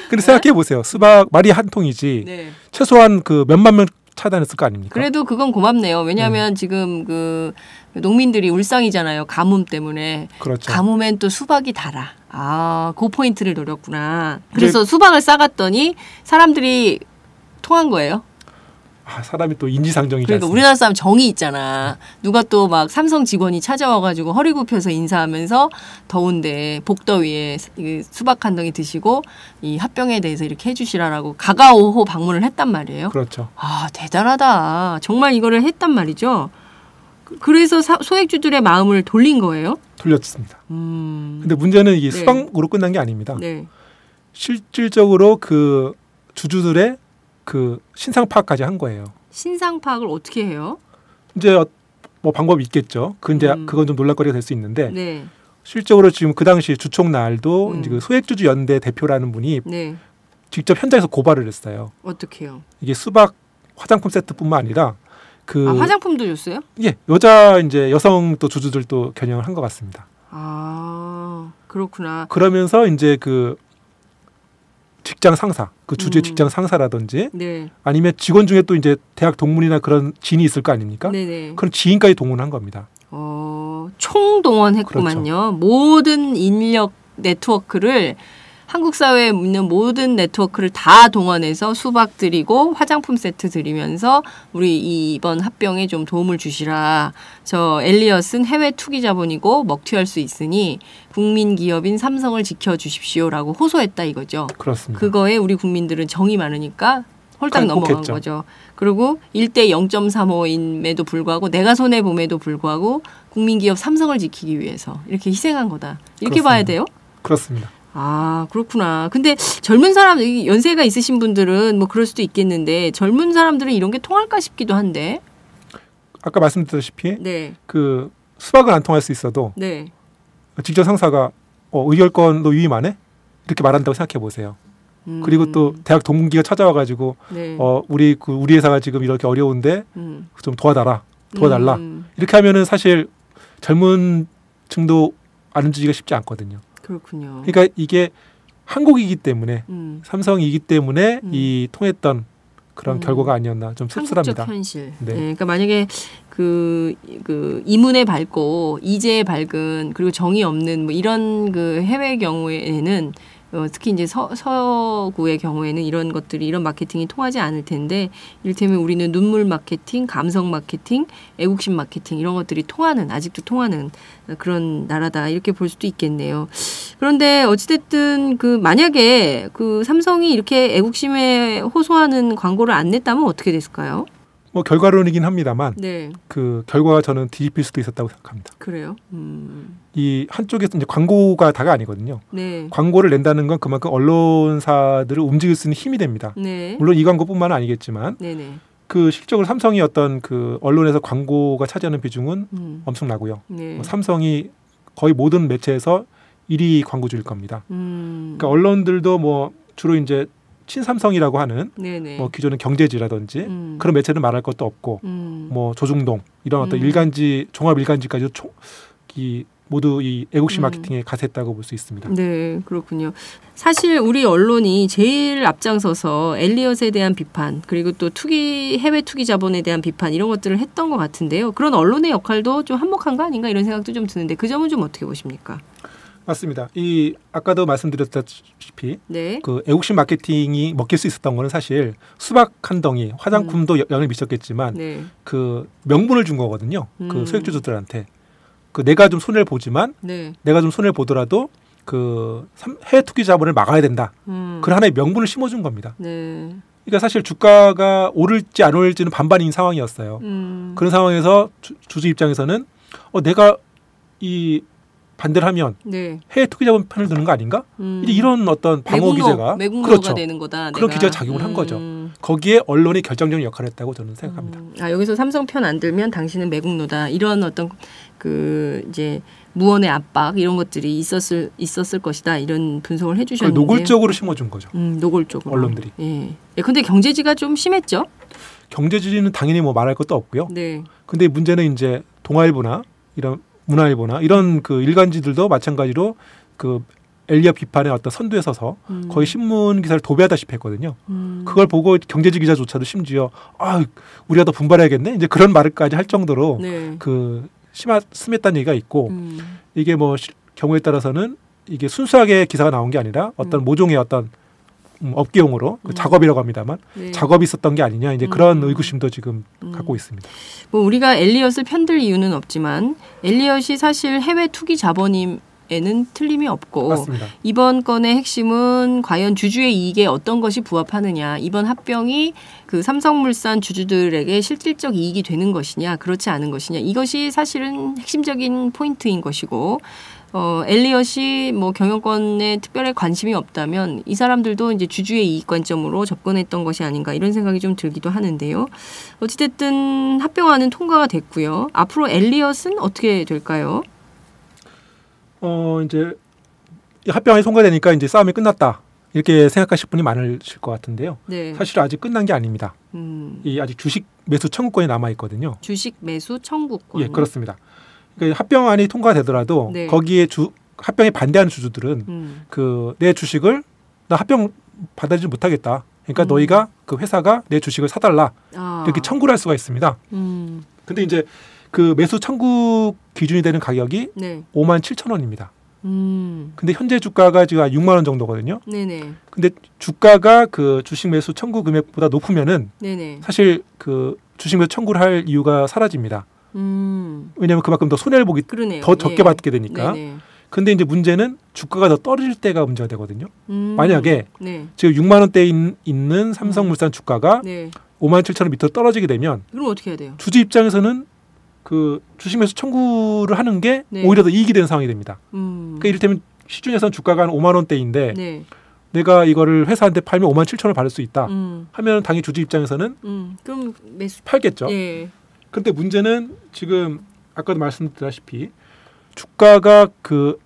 근데 생각해 보세요. 수박 말이 한 통이지 네. 최소한 그 몇만 명 차단했을 거 아닙니까? 그래도 그건 고맙네요. 왜냐하면 지금 그 농민들이 울상이잖아요. 가뭄 때문에. 그렇죠. 가뭄엔 또 수박이 달아. 아, 그 포인트를 노렸구나. 그래서 수박을 싸갔더니 사람들이 통한 거예요. 아, 사람이 또 인지상정이지 그러니까 않습니까? 우리나라 사람 정이 있잖아. 누가 또 막 삼성 직원이 찾아와가지고 허리 굽혀서 인사하면서 더운데 복더위에 수박 한 덩이 드시고 이 합병에 대해서 이렇게 해주시라라고 가가오호 방문을 했단 말이에요. 그렇죠. 아, 대단하다. 정말 이거를 했단 말이죠. 그래서 소액주들의 마음을 돌린 거예요? 돌렸습니다. 근데 문제는 이게 네. 수박으로 끝난 게 아닙니다. 네. 실질적으로 그 주주들의 그 신상 파악까지 한 거예요. 신상 파악을 어떻게 해요? 이제 뭐 방법이 있겠죠. 근데 그건 좀 논란거리가 될 수 있는데 네. 실적으로 지금 그 당시 주총 날도 이제 그 소액주주 연대 대표라는 분이 네. 직접 현장에서 고발을 했어요. 어떻게요? 이게 수박 화장품 세트뿐만 아니라 그 화장품도 줬어요? 예, 여자 이제 여성 또 주주들도 겨냥을 한 것 같습니다. 아, 그렇구나. 그러면서 이제 그 직장 상사, 그 주주의 직장 상사라든지 네. 아니면 직원 중에 또 이제 대학 동문이나 그런 지인이 있을 거 아닙니까? 네네. 그런 지인까지 동원한 겁니다. 총동원했구만요. 그렇죠. 모든 인력 네트워크를 한국 사회에 있는 모든 네트워크를 다 동원해서 수박 드리고 화장품 세트 드리면서 우리 이번 합병에 좀 도움을 주시라. 저 엘리엇은 해외 투기 자본이고 먹튀할 수 있으니 국민 기업인 삼성을 지켜주십시오라고 호소했다 이거죠. 그렇습니다. 그거에 우리 국민들은 정이 많으니까 홀딱 넘어간 꼭 했죠. 거죠. 그리고 1대 0.35임에도 불구하고 내가 손해봄에도 불구하고 국민기업 삼성을 지키기 위해서 이렇게 희생한 거다. 이렇게 그렇습니다. 봐야 돼요? 그렇습니다. 아, 그렇구나. 근데 젊은 사람, 연세가 있으신 분들은 뭐 그럴 수도 있겠는데 젊은 사람들은 이런 게 통할까 싶기도 한데. 아까 말씀드렸다시피 네. 그 수박은 안 통할 수 있어도 네. 직접 상사가 의결권도 위임 안 해? 이렇게 말한다고 생각해 보세요. 그리고 또 대학 동문기가 찾아와가지고 네. 우리 회사가 지금 이렇게 어려운데 좀 도와달라. 이렇게 하면은 사실 젊은 층도 안 움직이기가 쉽지 않거든요. 그렇군요. 그러니까 이게 한국이기 때문에 삼성이기 때문에 이 통했던 그런 결과가 아니었나 좀 씁쓸합니다. 한국적 현실. 네. 네. 그러니까 만약에 그 이문에 밝고 이제에 밝은 그리고 정이 없는 뭐 이런 그 해외 경우에는 특히 이제 서구의 경우에는 이런 것들이 이런 마케팅이 통하지 않을 텐데 이를테면 우리는 눈물 마케팅, 감성 마케팅, 애국심 마케팅 이런 것들이 통하는 아직도 통하는 그런 나라다 이렇게 볼 수도 있겠네요. 그런데 어찌됐든 그 만약에 그 삼성이 이렇게 애국심에 호소하는 광고를 안 냈다면 어떻게 됐을까요? 뭐 결과론이긴 합니다만 네. 그 결과가 저는 뒤집힐 수도 있었다고 생각합니다. 그래요? 이 한쪽에서 이제 광고가 다가 아니거든요. 네. 광고를 낸다는 건 그만큼 언론사들을 움직일 수 있는 힘이 됩니다. 네. 물론 이 광고뿐만은 아니겠지만 네네. 그 실적으로 삼성이 어떤 그 언론에서 광고가 차지하는 비중은 엄청나고요. 네. 삼성이 거의 모든 매체에서 1위 광고주일 겁니다. 그러니까 언론들도 뭐 주로 이제 친삼성이라고 하는 네네. 뭐 기존의 경제지라든지 그런 매체는 말할 것도 없고 뭐 조중동 이런 어떤 일간지 종합 일간지까지 모두 이 애국심 마케팅에 가세했다고 볼 수 있습니다. 네, 그렇군요. 사실 우리 언론이 제일 앞장서서 엘리엇에 대한 비판 그리고 또 해외 투기 자본에 대한 비판 이런 것들을 했던 것 같은데요. 그런 언론의 역할도 좀 한몫한 거 아닌가 이런 생각도 좀 드는데 그 점은 좀 어떻게 보십니까? 맞습니다. 이 아까도 말씀드렸다시피 네. 그 애국심 마케팅이 먹힐 수 있었던 거는 사실 수박 한 덩이, 화장품도 영향을 미쳤겠지만 네. 그 명분을 준 거거든요. 그 소액주주들한테 그 내가 좀 손해를 보지만 네. 내가 좀 손해를 보더라도 그 해외 투기 자본을 막아야 된다. 그런 하나의 명분을 심어준 겁니다. 네. 그러니까 사실 주가가 오를지 안 오를지는 반반인 상황이었어요. 그런 상황에서 주주 입장에서는 내가 이 반대를 하면 네. 해외 투기자본 편을 드는 거 아닌가? 이제 이런 어떤 방어 기제가 매국노가 그렇죠. 되는 거다. 그런 내가. 기제가 작용을 한 거죠. 거기에 언론이 결정적인 역할을 했다고 저는 생각합니다. 아, 여기서 삼성 편 안 들면 당신은 매국노다. 이런 어떤 그 이제 무언의 압박 이런 것들이 있었을 것이다. 이런 분석을 해주셨는데 노골적으로 심어준 거죠. 노골적으로 언론들이. 예. 근데 경제지가 좀 심했죠. 경제지는 당연히 뭐 말할 것도 없고요. 네. 근데 문제는 이제 동아일보나 이런 문화일보나 이런 그 일간지들도 마찬가지로 그 엘리엇 비판의 어떤 선두에 서서 거의 신문 기사를 도배하다시피 했거든요. 그걸 보고 경제지 기자조차도 심지어 우리가 더 분발해야겠네 이제 그런 말을까지 할 정도로 네. 그 심했다는 얘기가 있고 이게 뭐 경우에 따라서는 이게 순수하게 기사가 나온 게 아니라 어떤 모종의 어떤 업계용어로 그 작업이라고 합니다만 네. 작업이 있었던 게 아니냐 이제 그런 의구심도 지금 갖고 있습니다. 뭐 우리가 엘리엇을 편들 이유는 없지만 엘리엇이 사실 해외 투기 자본임에는 틀림이 없고 맞습니다. 이번 건의 핵심은 과연 주주의 이익에 어떤 것이 부합하느냐. 이번 합병이 그 삼성물산 주주들에게 실질적 이익이 되는 것이냐 그렇지 않은 것이냐. 이것이 사실은 핵심적인 포인트인 것이고 엘리엇이 뭐 경영권에 특별히 관심이 없다면 이 사람들도 이제 주주의 이익 관점으로 접근했던 것이 아닌가 이런 생각이 좀 들기도 하는데요. 어찌됐든 합병안은 통과가 됐고요. 앞으로 엘리엇은 어떻게 될까요? 이제 이 합병안이 통과되니까 이제 싸움이 끝났다 이렇게 생각하실 분이 많으실 것 같은데요. 네. 사실 아직 끝난 게 아닙니다. 이 아직 주식 매수 청구권이 남아 있거든요. 주식 매수 청구권. 예, 그렇습니다. 그러니까 합병안이 통과되더라도 네. 거기에 합병에 반대하는 주주들은 그 내 주식을 나 합병 받아들이지 못하겠다. 그러니까 너희가 그 회사가 내 주식을 사달라 이렇게 청구를 할 수가 있습니다. 근데 이제 그 매수 청구 기준이 되는 가격이 네. 57,000원입니다. 근데 현재 주가가 지금 6만 원 정도거든요. 네네. 근데 주가가 그 주식 매수 청구 금액보다 높으면은 네네. 사실 그 주식 매수 청구를 할 이유가 사라집니다. 왜냐하면 그만큼 더 손해를 보기 그러네요. 더 적게 받게 되니까. 네네. 근데 이제 문제는 주가가 더 떨어질 때가 문제가 되거든요. 만약에 네. 지금 6만 원대에 있는 삼성물산 주가가 네. 57,000원 밑으로 떨어지게 되면 그럼 어떻게 해야 돼요? 주주 입장에서는 그 주식 매수 청구를 하는 게 네. 오히려 더 이익이 되는 상황이 됩니다. 그러니까 이를테면 시중에서는 주가가 한 5만 원대인데 네. 내가 이거를 회사한테 팔면 57,000원을 받을 수 있다 하면 당연히 주주 입장에서는 그럼 매수 팔겠죠. 예. 그런데 문제는 지금 아까도 말씀드렸다시피 주가가 그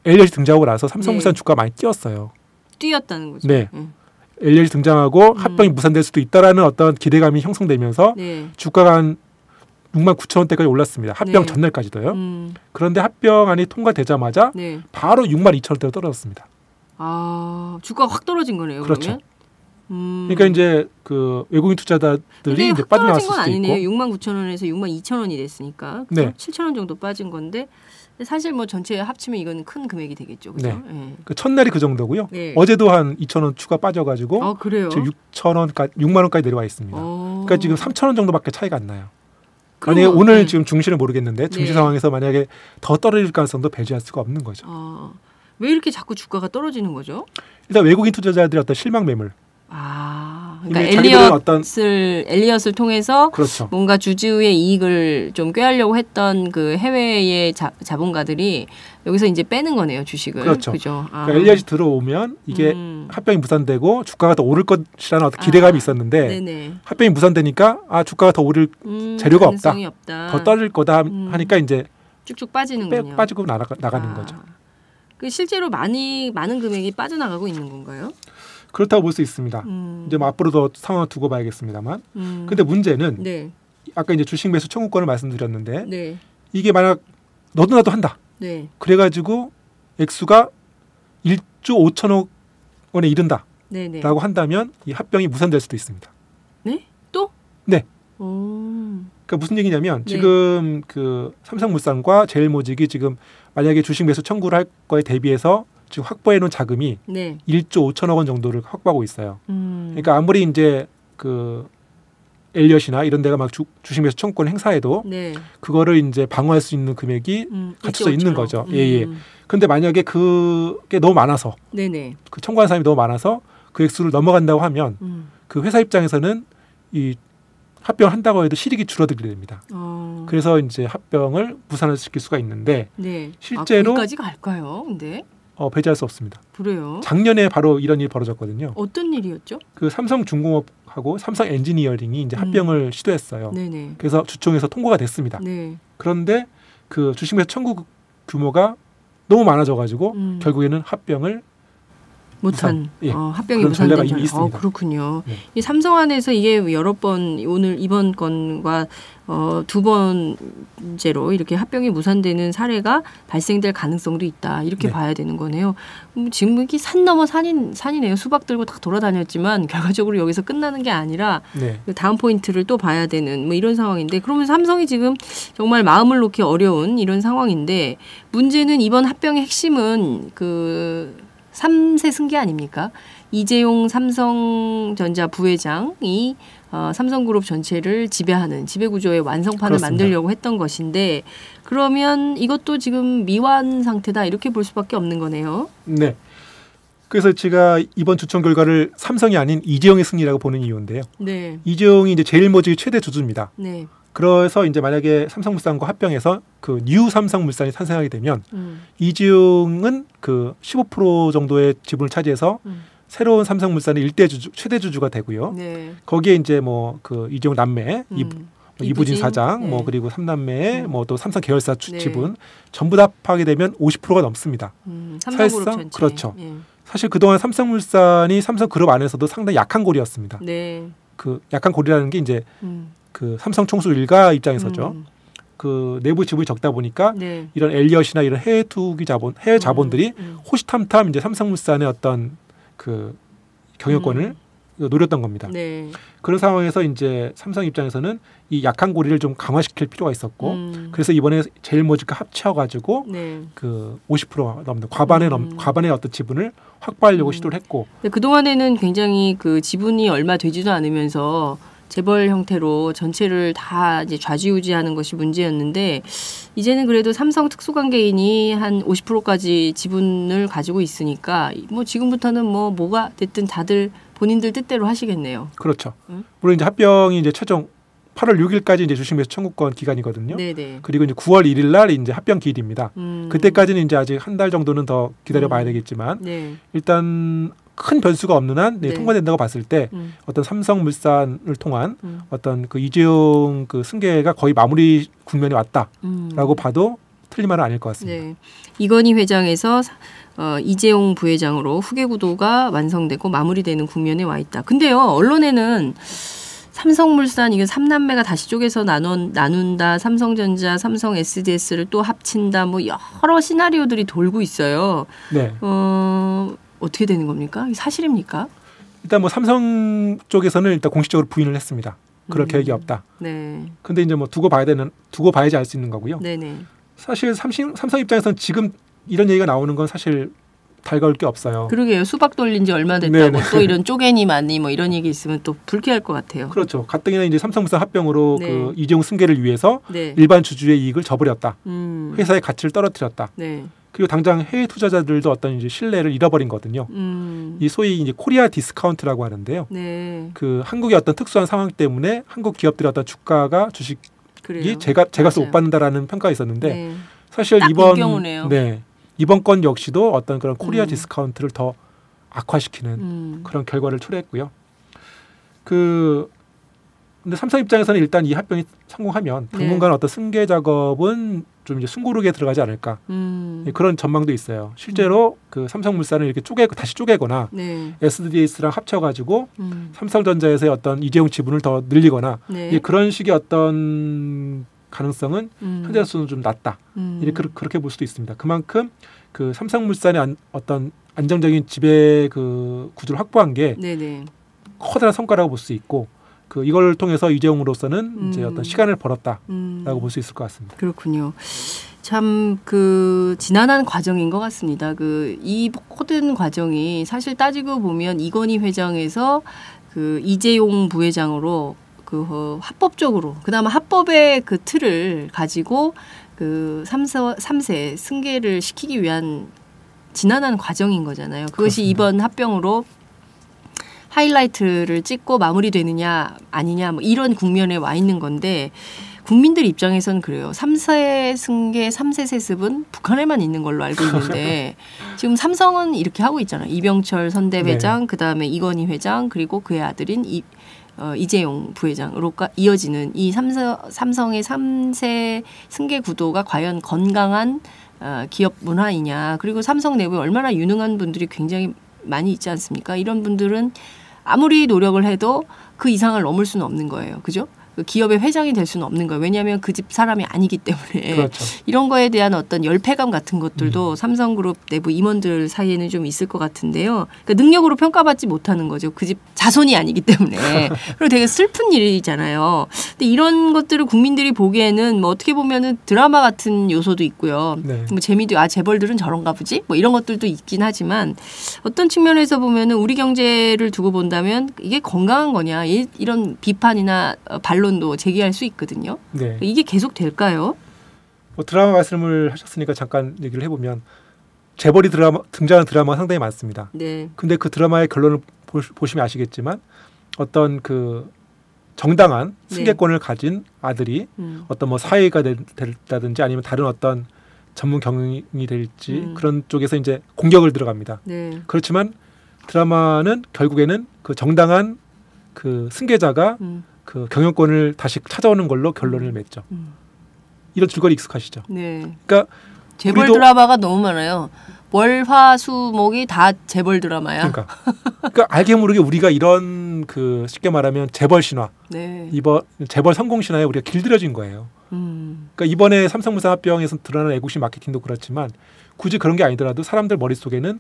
엘리엇이 등장하고 나서 삼성물산 네. 주가가 많이 뛰었어요. 뛰었다는 거죠. 네. 엘리엇이 등장하고 합병이 무산될 수도 있다라는 어떤 기대감이 형성되면서 네. 주가가 한 69,000원대까지 올랐습니다. 합병 네. 전날까지도요. 그런데 합병안이 통과되자마자 네. 바로 62,000원대로 떨어졌습니다. 아, 주가가 확 떨어진 거네요. 그렇죠. 그러면? 그러니까 이제 그 외국인 투자자들이 이제 확 떨어진 빠져나왔을 건 수도 아니네요. 있고. 69,000원에서 62,000원이 됐으니까. 그죠? 네. 7,000원 정도 빠진 건데 사실 뭐 전체 합치면 이건 큰 금액이 되겠죠. 그죠? 네. 예. 그 첫날이 그 정도고요. 네. 어제도 한 2,000원 추가 빠져가지고 그래요? 지금 6,000원까지 6만 원까지 내려와 있습니다. 그러니까 지금 3,000원 정도밖에 차이가 안 나요. 만약에 그럼, 오늘 네. 지금 증시를 모르겠는데 증시 네. 상황에서 만약에 더 떨어질 가능성도 배제할 수가 없는 거죠. 왜 이렇게 자꾸 주가가 떨어지는 거죠? 일단 외국인 투자자들의 어떤 실망 매물. 그러니까 이미 자기들은 엘리엇을 통해서 그렇죠. 뭔가 주주의 이익을 좀 꾀하려고 했던 그 해외의 자본가들이 여기서 이제 빼는 거네요, 주식을. 그렇죠. 그죠? 그러니까 엘리엇이 들어오면 이게 합병이 무산되고 주가가 더 오를 것이라는 어떤 기대감이 있었는데 네네. 합병이 무산되니까 주가가 더 오를 재료가 없다. 가능성이 없다. 더 떨어질 거다 하니까 이제 쭉쭉 빠지는군요. 빠지고 나가는 거죠. 그 실제로 많은 금액이 빠져나가고 있는 건가요? 그렇다고 볼 수 있습니다. 이제 뭐 앞으로도 상황을 두고 봐야겠습니다만. 근데 문제는 네. 아까 이제 주식 매수 청구권을 말씀드렸는데 네. 이게 만약 너도 나도 한다. 네. 그래가지고 액수가 1조 5천억 원에 이른다라고 네네. 한다면 이 합병이 무산될 수도 있습니다. 네? 또? 네. 그러니까 무슨 얘기냐면 네. 지금 그 삼성물산과 제일모직이 지금 만약에 주식 매수 청구를 할 거에 대비해서 지금 확보해 놓은 자금이 네. 1조 5천억 원 정도를 확보하고 있어요. 그러니까 아무리 이제 그 엘리엇이나 이런 데가 막 주식 매수 청구권 행사해도 네. 그거를 이제 방어할 수 있는 금액이 갖춰져 있는 거죠. 예. 근데 만약에 그게 너무 많아서 네네. 그 청구한 사람이 너무 많아서 그 액수를 넘어간다고 하면 그 회사 입장에서는 이 합병을 한다고 해도 실익이 줄어들게 됩니다. 그래서 이제 합병을 무산을 시킬 수가 있는데 네. 실제로 거기까지 갈까요? 근데 배제할 수 없습니다. 그래요? 작년에 바로 이런 일이 벌어졌거든요. 어떤 일이었죠? 그 삼성중공업하고 삼성 엔지니어링이 이제 합병을 시도했어요. 네네. 그래서 주총에서 통과가 됐습니다. 네. 그런데 그 주식매수 청구 규모가 너무 많아져가지고 결국에는 합병을 못한 합병이 그런 전례가 무산된 이미 있습니다. 그렇군요. 네. 이 삼성 안에서 이게 여러 번 오늘 이번 건과 두 번째로 이렇게 합병이 무산되는 사례가 발생될 가능성도 있다. 이렇게 네. 봐야 되는 거네요. 지금 이게 산 넘어 산이네요. 수박 들고 다 돌아다녔지만 결과적으로 여기서 끝나는 게 아니라 네. 다음 포인트를 또 봐야 되는 뭐 이런 상황인데 그러면 삼성이 지금 정말 마음을 놓기 어려운 이런 상황인데 문제는 이번 합병의 핵심은 그 3세 승계 아닙니까? 이재용 삼성전자 부회장이 삼성그룹 전체를 지배하는 지배구조의 완성판을 그렇습니다. 만들려고 했던 것인데 그러면 이것도 지금 미완 상태다 이렇게 볼 수밖에 없는 거네요. 네. 그래서 제가 이번 주총 결과를 삼성이 아닌 이재용의 승리라고 보는 이유인데요. 네. 이재용이 이제 제일모직의 최대 주주입니다. 네. 그래서 이제 만약에 삼성물산과 합병해서 그 뉴 삼성물산이 탄생하게 되면 이재용은 그 15% 정도의 지분을 차지해서 새로운 삼성물산의 일대 주주, 최대 주주가 되고요. 네. 거기에 이제 뭐 그 이재용 남매, 이부진 사장, 네. 뭐 그리고 삼남매의 뭐 또 삼성 계열사 네. 지분 전부 다 합하게 되면 50%가 넘습니다. 삼성그룹 사실상 전체. 그렇죠. 네. 사실 그동안 삼성물산이 삼성그룹 안에서도 상당히 약한 고리였습니다. 네. 그 약한 고리라는 게 이제 그 삼성 총수 일가 입장에서죠. 그 내부 지분이 적다 보니까 네. 이런 엘리엇이나 이런 해외 투기 자본, 해외 자본들이 호시탐탐 이제 삼성물산의 어떤 그 경영권을 노렸던 겁니다. 네. 그런 상황에서 이제 삼성 입장에서는 이 약한 고리를 좀 강화시킬 필요가 있었고, 그래서 이번에 제일모직과 합쳐가지고 네. 그 50%가 넘는 과반의 어떤 지분을 확보하려고 시도를 했고, 그 동안에는 굉장히 그 지분이 얼마 되지도 않으면서 재벌 형태로 전체를 다 이제 좌지우지하는 것이 문제였는데 이제는 그래도 삼성 특수관계인이 한 50%까지 지분을 가지고 있으니까 뭐 지금부터는 뭐가 됐든 다들 본인들 뜻대로 하시겠네요. 그렇죠. 물론 이제 합병이 이제 최종 8월 6일까지 이제 주식매수 청구권 기간이거든요. 네네. 그리고 이제 9월 1일 날 이제 합병 기일입니다. 그때까지는 이제 아직 한 달 정도는 더 기다려봐야 되겠지만 네. 일단 큰 변수가 없는 한 네. 통과된다고 봤을 때 어떤 삼성물산을 통한 어떤 그 이재용 그 승계가 거의 마무리 국면에 왔다라고 봐도 틀린 말은 아닐 것 같습니다. 네. 이건희 회장에서 이재용 부회장으로 후계 구도가 완성되고 마무리되는 국면에 와 있다. 근데요, 언론에는 삼성물산 이게 3남매가 다시 쪼개서 나눈다. 삼성전자, 삼성 SDS를 또 합친다. 뭐 여러 시나리오들이 돌고 있어요. 네. 어떻게 되는 겁니까? 사실입니까? 일단 뭐 삼성 쪽에서는 일단 공식적으로 부인을 했습니다. 그럴 계획이 없다. 네. 근데 이제 뭐 두고 봐야지 알 수 있는 거고요. 네네. 사실 삼성 입장에서는 지금 이런 얘기가 나오는 건 사실 달가울 게 없어요. 그러게요. 수박 돌린 지 얼마 됐다고 네네. 또 이런 쪼개니 많니 뭐 이런 얘기 있으면 또 불쾌할 것 같아요. 그렇죠. 가뜩이나 이제 삼성물산 합병으로 네. 그 이재용 승계를 위해서 네. 일반 주주의 이익을 저버렸다. 음. 회사의 가치를 떨어뜨렸다. 네. 그리고 당장 해외 투자자들도 어떤 이제 신뢰를 잃어버린 거거든요. 이 소위 이제 코리아 디스카운트라고 하는데요. 네. 그 한국의 어떤 특수한 상황 때문에 한국 기업들의 어떤 주식이 그래요. 제값을 맞아요. 못 받는다라는 평가가 있었는데 네. 사실 딱 이 경우네요. 이번 건 역시도 어떤 그런 코리아 음. 디스카운트를 더 악화시키는 그런 결과를 초래했고요. 근데 삼성 입장에서는 일단 이 합병이 성공하면 당분간 어떤 승계 작업은 좀 이제 숨고르게 들어가지 않을까 그런 전망도 있어요. 실제로 그 삼성물산을 이렇게 다시 쪼개거나 네. SDS랑 합쳐가지고 삼성전자에서의 어떤 이재용 지분을 더 늘리거나 네. 그런 식의 어떤 가능성은 현재로서는 좀 낮다. 그렇게 볼 수도 있습니다. 그만큼 그 삼성물산의 어떤 안정적인 지배 그 구조를 확보한 게 네네. 커다란 성과라고 볼 수 있고 이걸 통해서 이재용으로서는 이제 어떤 시간을 벌었다라고 볼 수 있을 것 같습니다. 그렇군요. 참 그 지난한 과정인 것 같습니다. 이 모든 과정이 사실 따지고 보면 이건희 회장에서 그 이재용 부회장으로 합법적으로 그나마 합법의 그 틀을 가지고 그 3세 승계를 시키기 위한 지난한 과정인 거잖아요. 그것이 그렇습니다. 이번 합병으로 하이라이트를 찍고 마무리되느냐 아니냐 뭐 이런 국면에 와 있는 건데 국민들 입장에서는 그래요. 3세 승계, 3세 세습은 북한에만 있는 걸로 알고 있는데 지금 삼성은 이렇게 하고 있잖아요. 이병철 선대회장, 네. 그다음에 이건희 회장, 그리고 그의 아들인 이재용 부회장으로 이어지는 이 삼성의 3세 승계 구도가 과연 건강한 기업 문화이냐. 그리고 삼성 내부에 얼마나 유능한 분들이 굉장히 많이 있지 않습니까? 이런 분들은 아무리 노력을 해도 그 이상을 넘을 수는 없는 거예요. 그죠? 그 기업의 회장이 될 수는 없는 거예요. 왜냐하면 그 집 사람이 아니기 때문에. 그렇죠. 이런 거에 대한 어떤 열패감 같은 것들도 삼성그룹 내부 임원들 사이에는 좀 있을 것 같은데요. 그러니까 능력으로 평가받지 못하는 거죠. 그 집 자손이 아니기 때문에. 그리고 되게 슬픈 일이잖아요. 근데 이런 것들을 국민들이 보기에는 뭐 어떻게 보면은 드라마 같은 요소도 있고요. 네. 뭐 재미도 재벌들은 저런가 보지? 뭐 이런 것들도 있긴 하지만 어떤 측면에서 보면은 우리 경제를 두고 본다면 이게 건강한 거냐 이런 비판이나 반론도 제기할 수 있거든요. 네. 이게 계속 될까요? 뭐 드라마 말씀을 하셨으니까 잠깐 얘기를 해보면 재벌이 등장하는 드라마가 상당히 많습니다. 네. 근데 그 드라마의 결론을 보시면 아시겠지만 어떤 그 정당한 승계권을 네. 가진 아들이 어떤 뭐 사회가 됐다든지 아니면 다른 어떤 전문 경영이 될지 그런 쪽에서 이제 공격을 들어갑니다. 네. 그렇지만 드라마는 결국에는 그 정당한 그 승계자가 그 경영권을 다시 찾아오는 걸로 결론을 맺죠. 이런 줄거리 익숙하시죠? 네. 그러니까 재벌 드라마가 너무 많아요. 월화수목이 다 재벌 드라마야. 그러니까 알게 모르게 우리가 이런 그 쉽게 말하면 재벌 신화, 네. 이번 재벌 성공 신화에 우리가 길들여진 거예요. 그러니까 이번에 삼성물산 합병에서 드러나는 애국심 마케팅도 그렇지만 굳이 그런 게 아니더라도 사람들 머릿속에는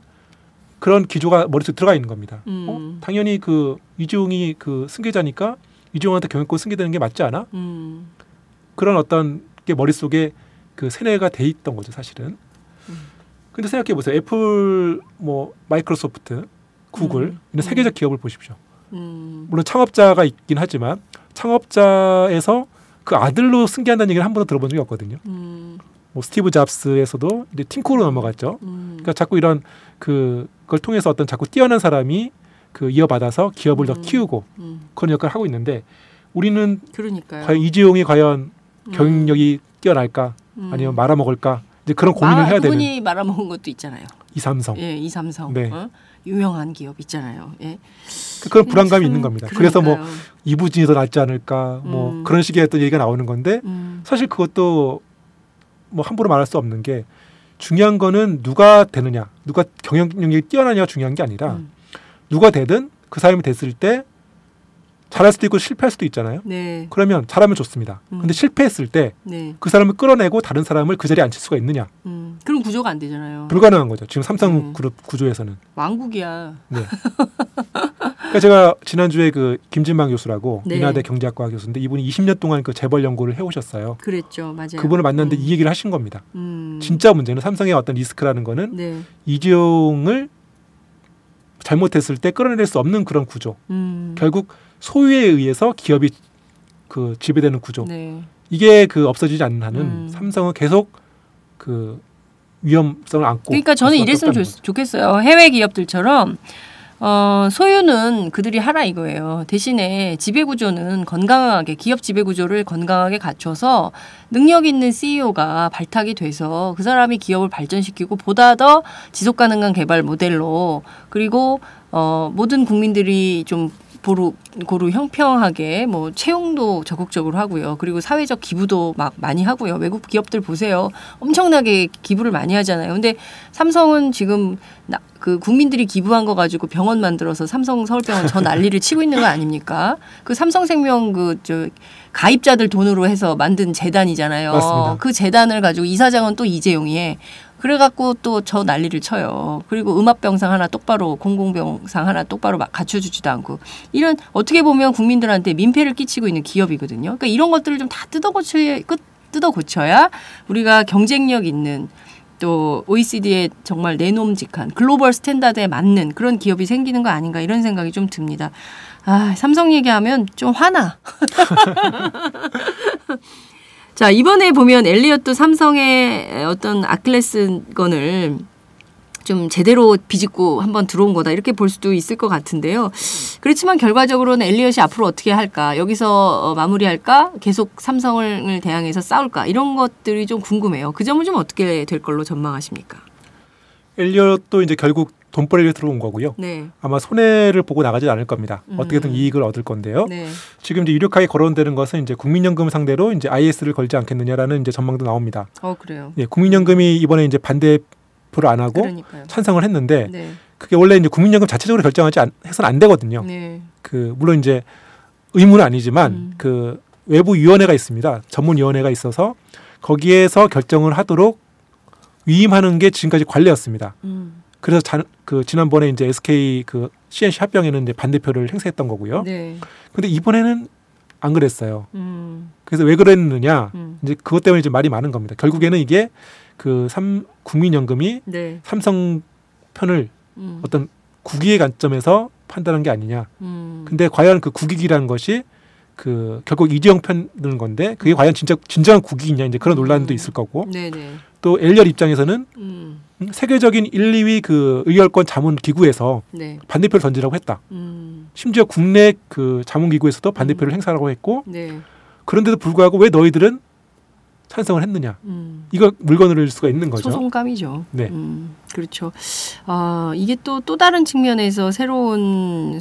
그런 기조가 머릿속에 들어가 있는 겁니다. 당연히 그 이재용이 그 승계자니까 이재용한테 경영권 승계되는 게 맞지 않아? 그런 어떤 게 머릿속에 그 세뇌가 돼 있던 거죠, 사실은. 근데 생각해 보세요. 애플, 뭐 마이크로소프트, 구글 이런 세계적 기업을 보십시오. 물론 창업자가 있긴 하지만 창업자에서 그 아들로 승계한다는 얘기를 한 번도 들어본 적이 없거든요. 뭐 스티브 잡스에서도 이제 팀 쿡으로 넘어갔죠. 그러니까 자꾸 이런 그걸 통해서 어떤 자꾸 뛰어난 사람이 그 이어받아서 기업을 더 키우고 그런 역할을 하고 있는데 우리는 그러니까요. 과연 이재용이 과연 경영력이 뛰어날까 아니면 말아먹을까 이제 그런 고민을 해야 되는. 그분이 말아먹은 것도 있잖아요. 이삼성. 예, 이삼성. 네. 유명한 기업 있잖아요. 예. 그런 불안감이 있는 겁니다. 그러니까요. 그래서 뭐 이부진이 더 낫지 않을까 뭐 그런 식의 어떤 얘기가 나오는 건데 사실 그것도 뭐 함부로 말할 수 없는 게 중요한 거는 누가 되느냐, 누가 경영력이 뛰어나냐가 중요한 게 아니라 누가 되든 그 사람이 됐을 때 잘할 수도 있고 실패할 수도 있잖아요. 네. 그러면 잘하면 좋습니다. 근데 실패했을 때 그 사람을 끌어내고 다른 사람을 그 자리에 앉힐 수가 있느냐. 그런 구조가 안 되잖아요. 불가능한 거죠. 지금 삼성그룹 구조에서는. 왕국이야. 네. 그러니까 제가 지난주에 그 김진망 교수라고 네. 인하대 경제학과 교수인데 이분이 20년 동안 그 재벌 연구를 해오셨어요. 그랬죠. 맞아요. 그분을 만났는데 이 얘기를 하신 겁니다. 진짜 문제는 삼성의 어떤 리스크라는 거는 네. 이재용을 잘못했을 때 끌어낼 수 없는 그런 구조. 결국 소유에 의해서 기업이 그 지배되는 구조. 네. 이게 그 없어지지 않는 한은 삼성은 계속 그 위험성을 안고. 그러니까 저는 이랬으면 좋겠어요. 해외 기업들처럼 소유는 그들이 하라 이거예요. 대신에 지배구조는 건강하게 기업 지배구조를 건강하게 갖춰서 능력 있는 CEO가 발탁이 돼서 그 사람이 기업을 발전시키고 보다 더 지속가능한 개발 모델로 그리고 모든 국민들이 좀 고루 형평하게 뭐 채용도 적극적으로 하고요. 그리고 사회적 기부도 막 많이 하고요. 외국 기업들 보세요. 엄청나게 기부를 많이 하잖아요. 근데 삼성은 지금 그 국민들이 기부한 거 가지고 병원 만들어서 삼성 서울병원 저 난리를 치고 있는 거 아닙니까? 그 삼성생명 가입자들 돈으로 해서 만든 재단이잖아요. 맞습니다. 그 재단을 가지고 이사장은 또 이재용이 해. 그래갖고 또 저 난리를 쳐요. 그리고 음압병상 하나 똑바로 공공병상 하나 똑바로 막 갖춰주지도 않고 이런 어떻게 보면 국민들한테 민폐를 끼치고 있는 기업이거든요. 그러니까 이런 것들을 좀 다 뜯어고쳐야 우리가 경쟁력 있는 또 OECD에 정말 내놈직한 글로벌 스탠다드에 맞는 그런 기업이 생기는 거 아닌가 이런 생각이 좀 듭니다. 아, 삼성 얘기하면 좀 화나. 자, 이번에 보면 엘리엇도 삼성의 어떤 아킬레스건을 좀 제대로 비집고 한번 들어온 거다 이렇게 볼 수도 있을 것 같은데요. 그렇지만 결과적으로는 엘리엇이 앞으로 어떻게 할까? 여기서 마무리할까? 계속 삼성을 대항해서 싸울까? 이런 것들이 좀 궁금해요. 그 점은 좀 어떻게 될 걸로 전망하십니까? 엘리엇도 이제 결국 돈벌이로 들어온 거고요. 네. 아마 손해를 보고 나가지 않을 겁니다. 어떻게든 이익을 얻을 건데요. 네. 지금 이제 유력하게 거론되는 것은 이제 국민연금 상대로 이제 IS를 걸지 않겠느냐라는 이제 전망도 나옵니다. 그래요. 예, 국민연금이 이번에 이제 반대표를 안 하고 그러니까요. 찬성을 했는데 네. 그게 원래 이제 국민연금 자체적으로 해서는 안 되거든요. 네. 그 물론 이제 의무는 아니지만 그 외부 위원회가 있습니다. 전문위원회가 있어서 거기에서 결정을 하도록 위임하는 게 지금까지 관례였습니다. 그래서 지난번에 이제 SK 그 CNC 합병에는 이제 반대표를 행사했던 거고요. 네. 근데 이번에는 안 그랬어요. 그래서 왜 그랬느냐? 이제 그것 때문에 이제 말이 많은 겁니다. 결국에는 이게 그 국민연금이 네. 삼성 편을 어떤 국익의 관점에서 판단한 게 아니냐. 근데 과연 그 국익이라는 것이 그 결국 이재용 편드는 건데 그게 과연 진정한 국익이냐 이제 그런 논란도 있을 거고. 네네. 또 엘리엇 입장에서는 세계적인 1, 2위 그 의결권 자문 기구에서 네. 반대표를 던지라고 했다. 심지어 국내 그 자문 기구에서도 반대표를 행사하라고 했고 네. 그런데도 불구하고 왜 너희들은 찬성을 했느냐? 이거 물건을 낼 수가 있는 거죠. 소송감이죠. 네. 그렇죠. 이게 또 다른 측면에서 새로운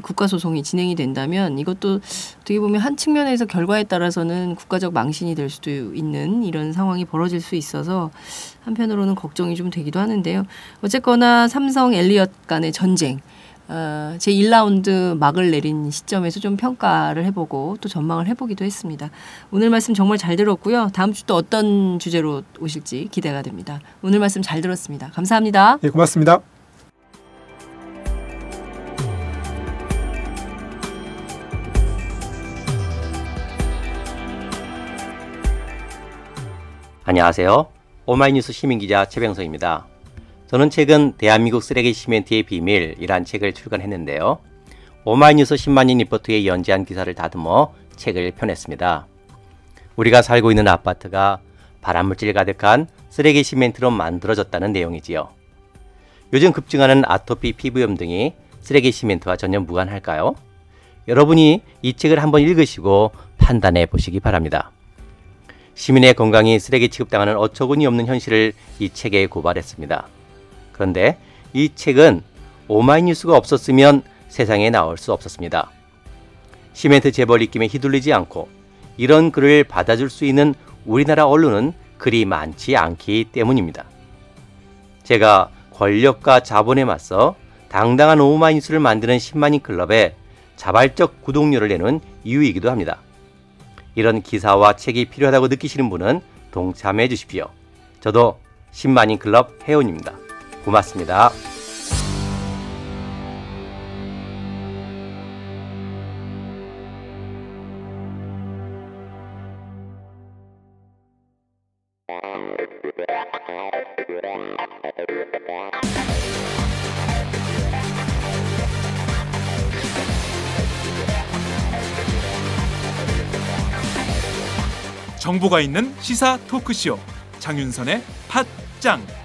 국가 소송이 진행이 된다면 이것도 어떻게 보면 한 측면에서 결과에 따라서는 국가적 망신이 될 수도 있는 이런 상황이 벌어질 수 있어서 한편으로는 걱정이 좀 되기도 하는데요. 어쨌거나 삼성 엘리엇 간의 전쟁. 제1라운드 막을 내린 시점에서 좀 평가를 해보고 또 전망을 해보기도 했습니다. 오늘 말씀 정말 잘 들었고요. 다음 주 또 어떤 주제로 오실지 기대가 됩니다. 오늘 말씀 잘 들었습니다. 감사합니다. 네, 고맙습니다. 안녕하세요. 오마이뉴스 시민기자 최병석입니다. 저는 최근 대한민국 쓰레기 시멘트의 비밀이란 책을 출간했는데요. 오마이뉴스 10만인 리포트의 연재한 기사를 다듬어 책을 펴냈습니다. 우리가 살고 있는 아파트가 발암물질 가득한 쓰레기 시멘트로 만들어졌다는 내용이지요. 요즘 급증하는 아토피, 피부염 등이 쓰레기 시멘트와 전혀 무관할까요? 여러분이 이 책을 한번 읽으시고 판단해 보시기 바랍니다. 시민의 건강이 쓰레기 취급당하는 어처구니 없는 현실을 이 책에 고발했습니다. 그런데 이 책은 오마이뉴스가 없었으면 세상에 나올 수 없었습니다. 시멘트 재벌 입김에 휘둘리지 않고 이런 글을 받아줄 수 있는 우리나라 언론은 그리 많지 않기 때문입니다. 제가 권력과 자본에 맞서 당당한 오마이뉴스를 만드는 10만인 클럽에 자발적 구독료를 내는 이유이기도 합니다. 이런 기사와 책이 필요하다고 느끼시는 분은 동참해 주십시오. 저도 10만인 클럽 회원입니다. 고맙습니다. 정보가 있는 시사 토크쇼 장윤선의 팟짱.